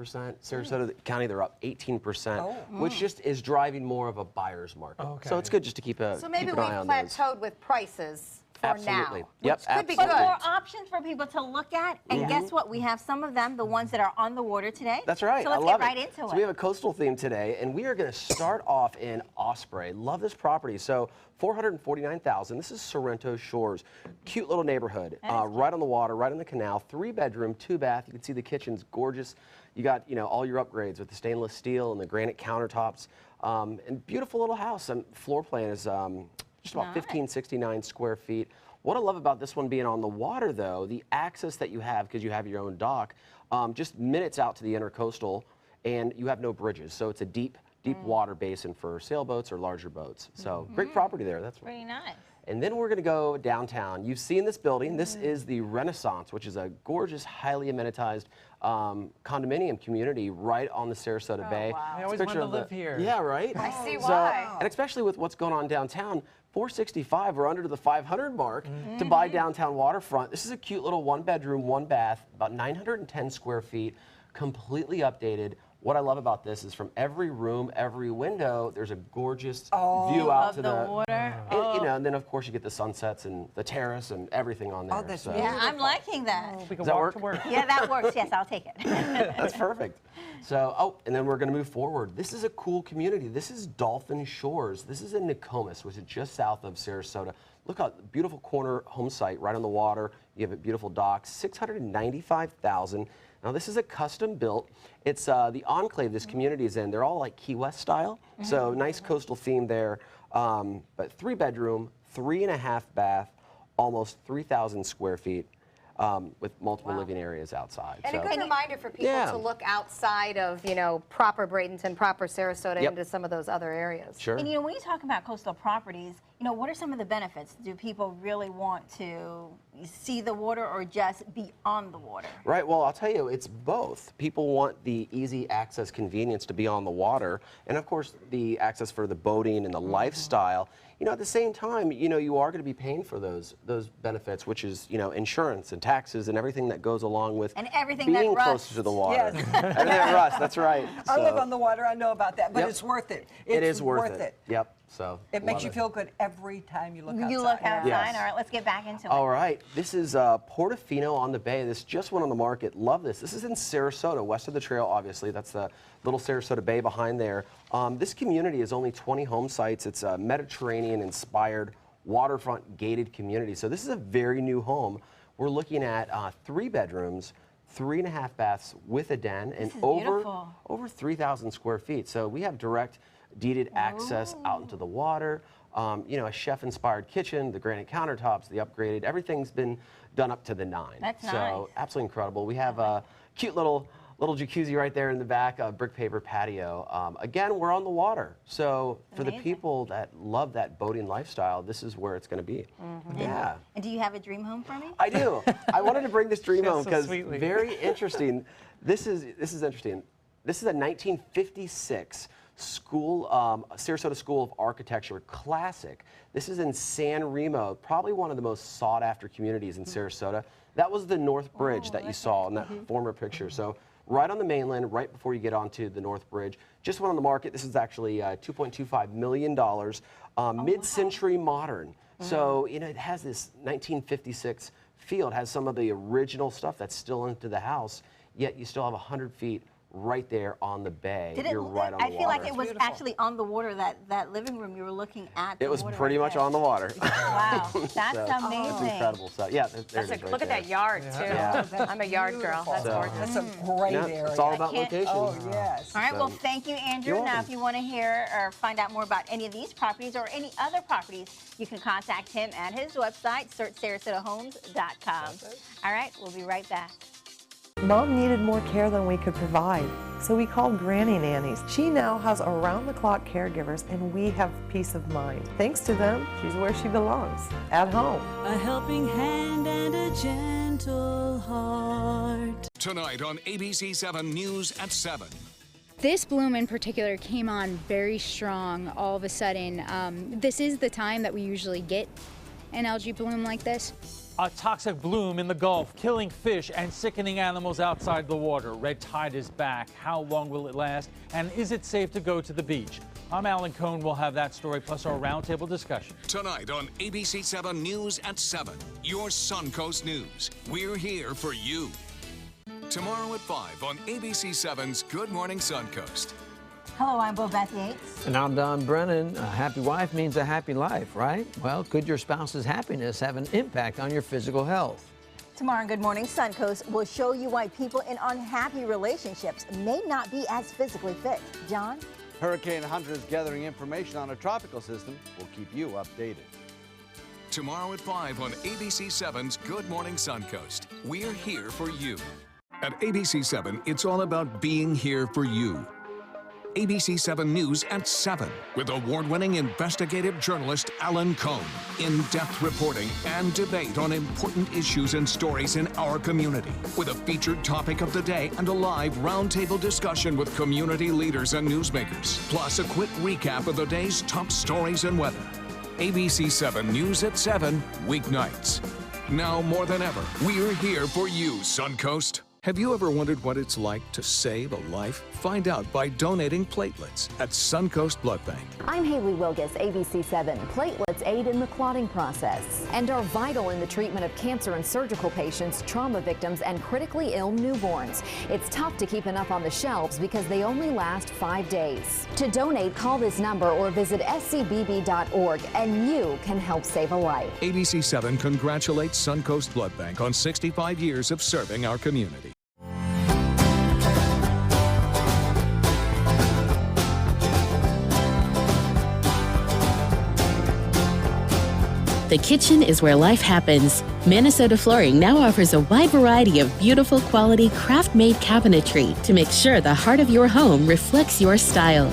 Sarasota County, they're up 18%, which just is driving more of a buyer's market. So it's good just to keep an eye on those. So maybe we've plateaued with prices for Absolutely. now. Yep, Could be But good. more options for people to look at. And guess what? We have some of them, the ones that are on the water today. That's right. So let's I love get right it. into it. So we have a coastal theme today, and we are going to start off in Osprey. Love this property. So $449,000. This is Sorrento Shores. Cute little neighborhood, right on the water, right on the canal. 3-bedroom, 2-bath. You can see the kitchen's gorgeous. You got, you know, all your upgrades with the stainless steel and the granite countertops. And beautiful little house. And floor plan is just about 1,569 square feet. What I love about this one being on the water, though, the access that you have, because you have your own dock, just minutes out to the intercoastal, and you have no bridges. So it's a deep water basin for sailboats or larger boats. So great property there. That's pretty nice. And then we're going to go downtown. You've seen this building. This is the Renaissance, which is a gorgeous, highly amenitized condominium community right on the Sarasota Bay. Wow. I always wanted to live here. Yeah, right? I see why. And especially with what's going on downtown, $465, we're under the 500 mark to buy downtown waterfront. This is a cute little 1-bedroom, 1-bath, about 910 square feet, completely updated. What I love about this is from every room, every window, there's a gorgeous view out to the water. And, you know, and then of course you get the sunsets and the terrace and everything on there. Oh, that's Yeah, I'm liking that. We can Does that walk work? to work. Yeah, that works. Yes, I'll take it. That's perfect. So, and then we're going to move forward. This is a cool community. This is Dolphin Shores. This is in Nokomis, which is just south of Sarasota. Look how beautiful corner home site right on the water. You have a beautiful dock. $695,000. Now this is a custom built. It's the enclave this community is in. They're all like Key West style. So nice coastal theme there. But 3-bedroom, 3.5 bath, almost 3,000 square feet. With multiple living areas outside. And so. a good reminder for people to look outside of, you know, proper Bradenton, proper Sarasota into some of those other areas. Sure. And you know, when you talk about coastal properties, you know, what are some of the benefits? Do people really want to see the water or just be on the water? Right, well, I'll tell you, it's both. People want the easy access convenience to be on the water, and of course, the access for the boating and the lifestyle. You know, at the same time, you know, you are going to be paying for those benefits, which is, you know, insurance and taxes and everything that goes along with and everything being that closer to the water. Yes. Everything that rusts, that's right. I live on the water, I know about that, but it's worth it. It is worth it. Yep. So it makes you feel good every time you look outside. You look outside. Yes. All right, let's get back into it. All right, this is Portofino on the Bay. This just went on the market. Love this. This is in Sarasota, west of the trail, obviously. That's the little Sarasota Bay behind there. This community is only 20 home sites. It's a Mediterranean-inspired waterfront gated community. So this is a very new home. We're looking at 3 bedrooms, 3.5 baths with a den, and over 3,000 square feet. So we have direct deeded access out into the water. you know, a chef-inspired kitchen, the granite countertops, the upgraded, everything's been done up to the 9. That's so nice. absolutely incredible. We have a cute little jacuzzi right there in the back, a brick paper patio. Again, we're on the water. So for the people that love that boating lifestyle, this is where it's going to be. Yeah. And do you have a dream home for me? I do. I wanted to bring this dream home because sweetly. very interesting. This is interesting. This is a 1956 school, Sarasota School of Architecture classic. This is in San Remo, probably one of the most sought after communities in Sarasota. That was the North Bridge that you saw in that former picture. So right on the mainland, right before you get onto the North Bridge. Just went on the market. This is actually $2.25 million, mid-century modern. So, you know, it has this 1956 feel. It has some of the original stuff that's still into the house, yet you still have 100 feet right there on the bay. You're right on the water. I feel like it was actually on the water, that living room you were looking at. It was pretty much on the water. Wow, that's So, amazing. It's incredible. So, yeah, there it is right Look at there. that yard, too. Yeah. I'm a yard girl. That's gorgeous. That's a great area. It's all about location. Oh, yes. All right, well, thank you, Andrew. You're Now, welcome. if you want to hear or find out more about any of these properties or any other properties, you can contact him at his website, search sarasotahomes.com. All right, we'll be right back. Mom needed more care than we could provide, so we called Granny Nannies. She now has around-the-clock caregivers, and we have peace of mind. Thanks to them, she's where she belongs, at home. A helping hand and a gentle heart. Tonight on ABC 7 News at 7. This bloom in particular came on very strong all of a sudden. This is the time that we usually get an algae bloom like this. A toxic bloom in the Gulf, killing fish and sickening animals outside the water. Red tide is back. How long will it last? And is it safe to go to the beach? I'm Alan Cohn. We'll have that story plus our roundtable discussion. Tonight on ABC 7 News at 7. Your Suncoast News. We're here for you. Tomorrow at 5 on ABC 7's Good Morning Suncoast. Hello, I'm Beth Yates. And I'm Don Brennan. A happy wife means a happy life, right? Well, could your spouse's happiness have an impact on your physical health? Tomorrow on Good Morning Suncoast, we'll show you why people in unhappy relationships may not be as physically fit. John? Hurricane Hunter is gathering information on a tropical system. We'll keep you updated. Tomorrow at 5 on ABC 7's Good Morning Suncoast. We're here for you. At ABC 7, it's all about being here for you. ABC 7 News at 7 with award-winning investigative journalist Alan Cohn. In-depth reporting and debate on important issues and stories in our community with a featured topic of the day and a live roundtable discussion with community leaders and newsmakers. Plus a quick recap of the day's top stories and weather. ABC 7 News at 7, weeknights. Now more than ever, we're here for you, Suncoast. Have you ever wondered what it's like to save a life? Find out by donating platelets at Suncoast Blood Bank. I'm Haley Wilgus, ABC 7. Platelets aid in the clotting process and are vital in the treatment of cancer and surgical patients, trauma victims, and critically ill newborns. It's tough to keep enough on the shelves because they only last 5 days. To donate, call this number or visit scbb.org and you can help save a life. ABC 7 congratulates Suncoast Blood Bank on 65 years of serving our community. The kitchen is where life happens. Minnesota Flooring now offers a wide variety of beautiful quality craft-made cabinetry to make sure the heart of your home reflects your style.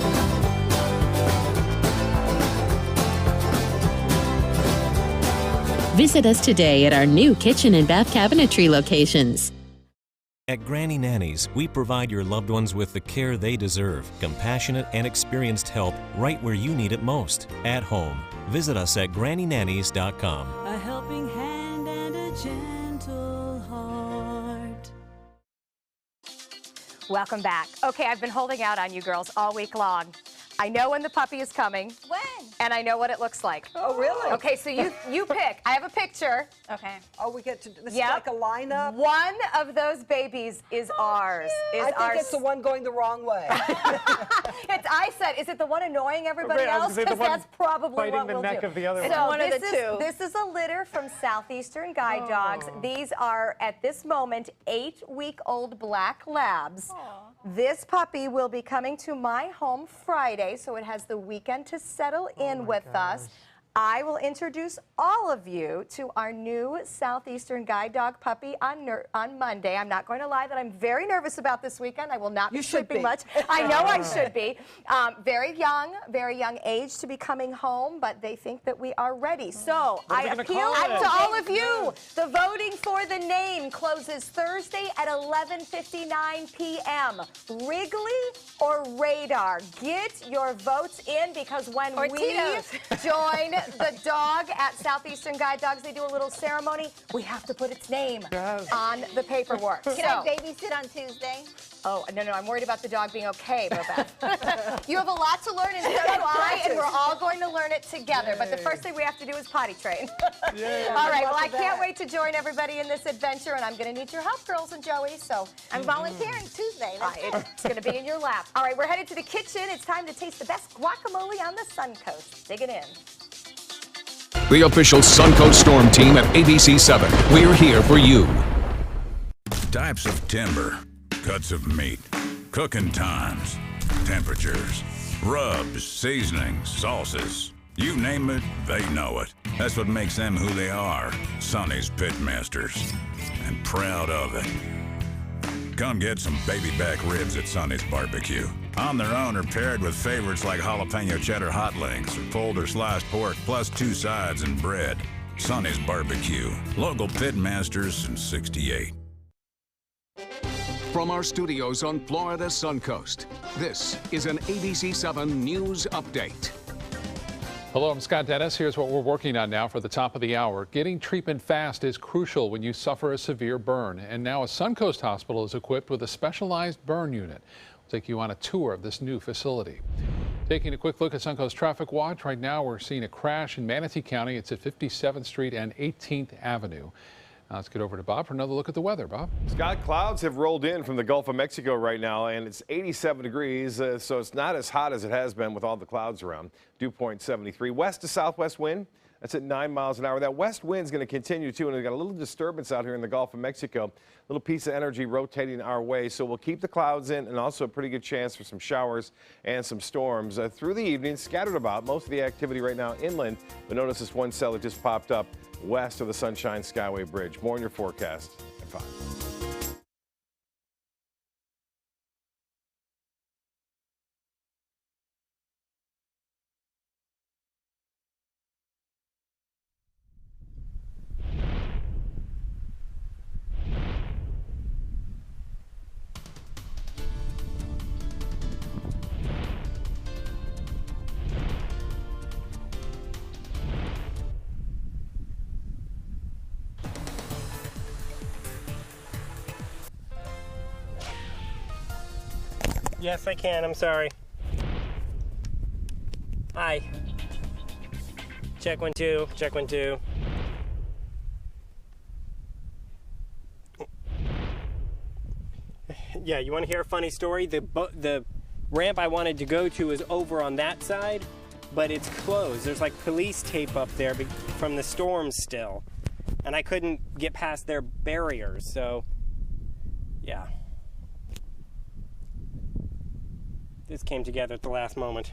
Visit us today at our new kitchen and bath cabinetry locations. At Granny Nannies, we provide your loved ones with the care they deserve, compassionate and experienced help right where you need it most, at home. Visit us at grannynannies.com. A helping hand and a gentle heart. Welcome back. Okay, I've been holding out on you girls all week long. I know when the puppy is coming. When? And I know what it looks like. Oh, really? Okay, so you pick. I have a picture. Okay. Oh, we get to, this is like a lineup? One of those babies is ours. I think it's the one going the wrong way. I said, is it the one annoying everybody else? Because that's probably biting what the we'll neck do. of the other So one. One of the two. This is a litter from Southeastern Guide Dogs. These are, at this moment, 8-week-old black labs. This puppy will be coming to my home Friday, so it has the weekend to settle in with us. I will introduce all of you to our new Southeastern Guide Dog puppy on Monday. I'm not going to lie that I'm very nervous about this weekend. I will not be sleeping much. I know I should be. Very young age to be coming home, but they think that we are ready. So I appeal to all of you. The voting for the name closes Thursday at 11:59 p.m. Wrigley or Radar? Get your votes in, because when we join the dog at Southeastern Guide Dogs, they do a little ceremony. We have to put its name on the paperwork. Can I babysit on Tuesday? Oh, no, I'm worried about the dog being okay, Bobette. You have a lot to learn, and so do I, and we're all going to learn it together. But the first thing we have to do is potty train. All right, well, I can't wait to join everybody in this adventure, and I'm going to need your help, girls and Joey, so I'm volunteering Tuesday. It's going to be in your lap. All right, we're headed to the kitchen. It's time to taste the best guacamole on the Suncoast. Dig it in. The official Suncoast Storm team at ABC 7. We're here for you. Types of timber, cuts of meat, cooking times, temperatures, rubs, seasonings, sauces. You name it, they know it. That's what makes them who they are, Sonny's Pitmasters. And proud of it. Come get some baby back ribs at Sonny's Barbecue. On their own or paired with favorites like jalapeno cheddar hot links or pulled or sliced pork plus 2 sides and bread. Sonny's Barbecue. Local Pitmasters since '68. From our studios on Florida's Suncoast, this is an ABC 7 News Update. Hello, I'm Scott Dennis. Here's what we're working on now for the top of the hour. Getting treatment fast is crucial when you suffer a severe burn. And now a Suncoast hospital is equipped with a specialized burn unit. We'll take you on a tour of this new facility. Taking a quick look at Suncoast Traffic Watch. Right now we're seeing a crash in Manatee County. It's at 57th Street and 18th Avenue. Let's get over to Bob for another look at the weather. Bob? Scott, clouds have rolled in from the Gulf of Mexico right now, and it's 87 degrees, so it's not as hot as it has been with all the clouds around. Dew point 73. West to southwest wind, that's at 9 miles an hour. That west wind's going to continue, too, and we've got a little disturbance out here in the Gulf of Mexico. A little piece of energy rotating our way, so we'll keep the clouds in, and also a pretty good chance for some showers and some storms through the evening, scattered about. Most of the activity right now inland, but notice this one cell that just popped up west of the Sunshine Skyway Bridge. More in your forecast at 5. Yes, I can. I'm sorry. Hi. Check 1 2. Check 1 2. Yeah, you want to hear a funny story? The ramp I wanted to go to is over on that side, but it's closed. There's like police tape up there from the storm still, and I couldn't get past their barriers. So, yeah. This came together at the last moment.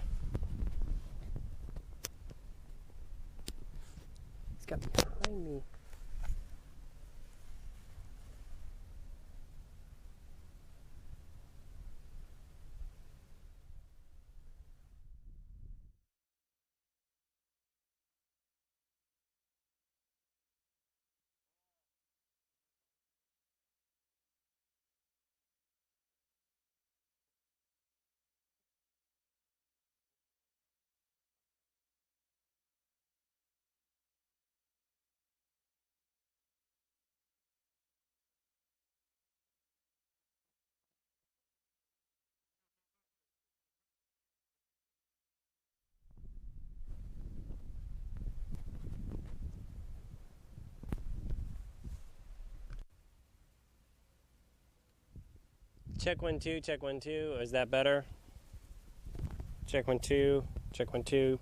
He's got behind me. Check 1 2. Check 1 2. Is that better? Check 1 2. Check 1 2.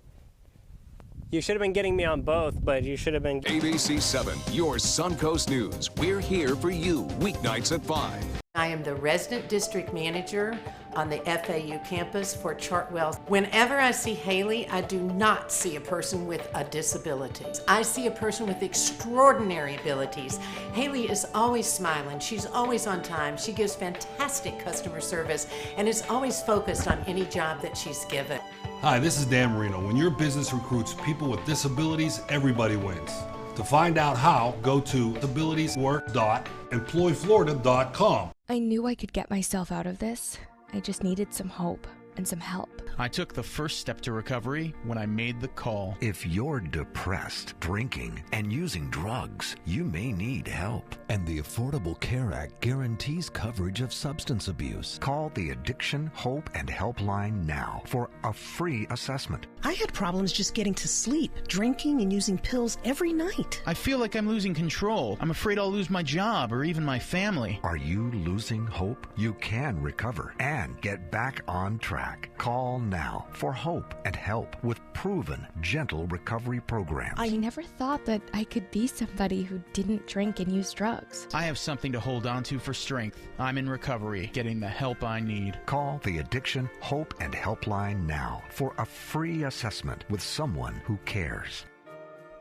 You should have been getting me on both, but you should have been. ABC 7, your Suncoast News. We're here for you weeknights at 5. I am the resident district manager on the FAU campus for Chartwell. Whenever I see Haley, I do not see a person with a disability. I see a person with extraordinary abilities. Haley is always smiling. She's always on time. She gives fantastic customer service and is always focused on any job that she's given. Hi, this is Dan Marino. When your business recruits people with disabilities, everybody wins. To find out how, go to disabilitieswork.employflorida.com. I knew I could get myself out of this. I just needed some hope and some help. I took the first step to recovery when I made the call. If you're depressed, drinking, and using drugs, you may need help. And the Affordable Care Act guarantees coverage of substance abuse. Call the Addiction, Hope, and Helpline now for a free assessment. I had problems just getting to sleep, drinking and using pills every night. I feel like I'm losing control. I'm afraid I'll lose my job or even my family. Are you losing hope? You can recover and get back on track. Call now for hope and help with proven, gentle recovery programs. I never thought that I could be somebody who didn't drink and use drugs. I have something to hold on to for strength. I'm in recovery, getting the help I need. Call the Addiction, Hope, and Helpline now for a free assessment with someone who cares.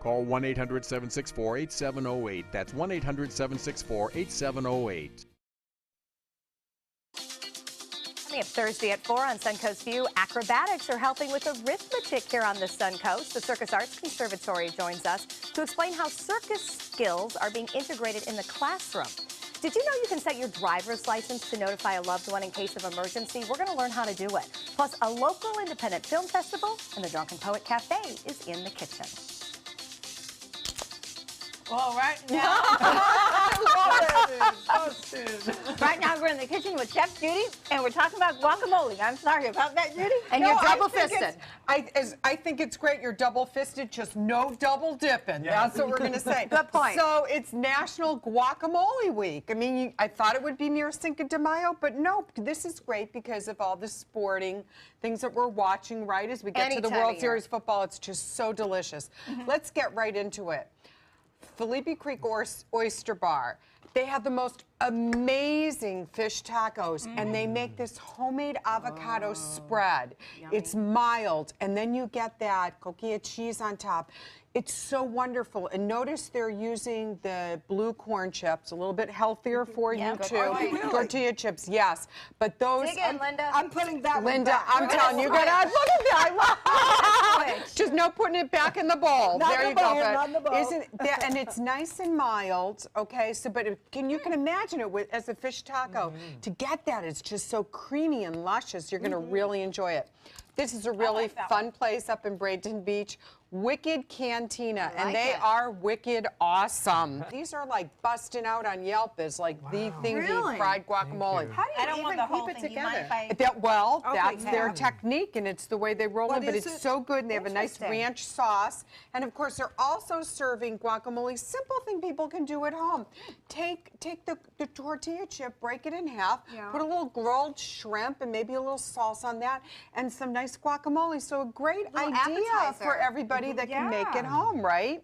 Call 1-800-764-8708. That's 1-800-764-8708. Coming up Thursday at 4 on Suncoast View, acrobatics are helping with arithmetic here on the Suncoast. The Circus Arts Conservatory joins us to explain how circus skills are being integrated in the classroom. Did you know you can set your driver's license to notify a loved one in case of emergency? We're going to learn how to do it. Plus, a local independent film festival and the Drunken Poet Cafe is in the kitchen. Well, right now, right now we're in the kitchen with Chef Judy, and we're talking about guacamole. I'm sorry about that, Judy. And you're double-fisted. I think it's great. You're double-fisted, just no double dipping. Yeah. That's what we're going to say. Good point. So it's National Guacamole Week. I mean, I thought it would be near Cinco de Mayo, but no, this is great because of all the sporting things that we're watching, right? As we get to the World Series football, it's just so delicious. Let's get right into it. Felipe Creek Oyster Bar. They have the most amazing fish tacos, and they make this homemade avocado spread. Yummy. It's mild, and then you get that coquilla cheese on top. It's so wonderful. And notice they're using the blue corn chips, a little bit healthier for you too. Really? Tortilla chips, yes. But those, Dig in, Linda. I'm putting that one Linda, back. I'm We're telling gonna you, look at that. I love it. Just no putting it back in the bowl. Not there in you the go. bowl, But not in the bowl. Isn't that, and it's nice and mild, okay? So, but you can imagine it with as a fish taco. To get that, it's just so creamy and luscious. You're going to really enjoy it. This is a really fun place up in Bradenton Beach. Wicked Cantina, and they are wicked awesome. These are like busting out on Yelp as like the thing, the fried guacamole. How do you even keep it together? That's their technique, and it's the way they roll it, but it's so good, and they have a nice ranch sauce. And of course, they're also serving guacamole, simple thing people can do at home. Take the tortilla chip, break it in half, put a little grilled shrimp and maybe a little sauce on that, and some nice guacamole. So a great idea for everybody that can make it home, right?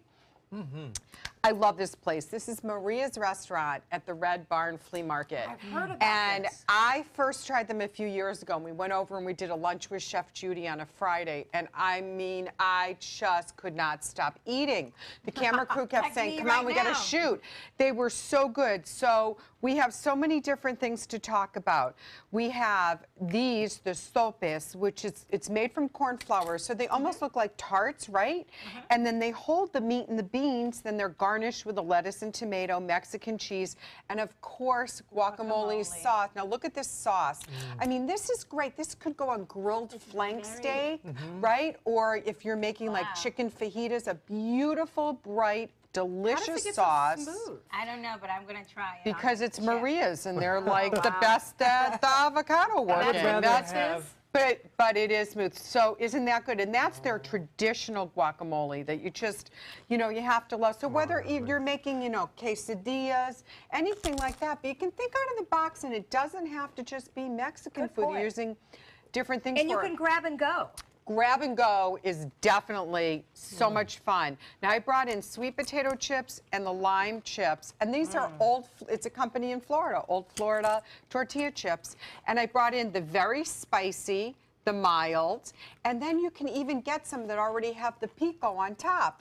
I love this place. This is Maria's Restaurant at the Red Barn Flea Market. I've heard about And this. I first tried them a few years ago, and we went over and we did a lunch with Chef Judy on a Friday, and I mean, I just could not stop eating. The camera crew kept Like saying, me come right on, we got now. to shoot. They were so good. So we have so many different things to talk about. We have these, the sopes, which it's made from corn flour, so they almost look like tarts, right? And then they hold the meat and the beans, then they're garnished with the lettuce and tomato, Mexican cheese, and of course, guacamole sauce. Now look at this sauce. I mean, this is great. This could go on grilled flank steak, right? Or if you're making like chicken fajitas, a beautiful, bright, delicious sauce. I don't know, but I'm going to try it. Because it's Maria's, and they're like the best at the avocado working. But it is smooth. So isn't that good? And that's their traditional guacamole that you just, you have to love. So whether you're making, quesadillas, anything like that, but you can think out of the box, and it doesn't have to just be Mexican food. You're using different things And for you can grab and go. grab and go is definitely so much fun. Now, I brought in sweet potato chips and the lime chips, and these are it's a company in Florida, Old Florida tortilla chips. And I brought in the very spicy, the mild, and then you can even get some that already have the pico on top.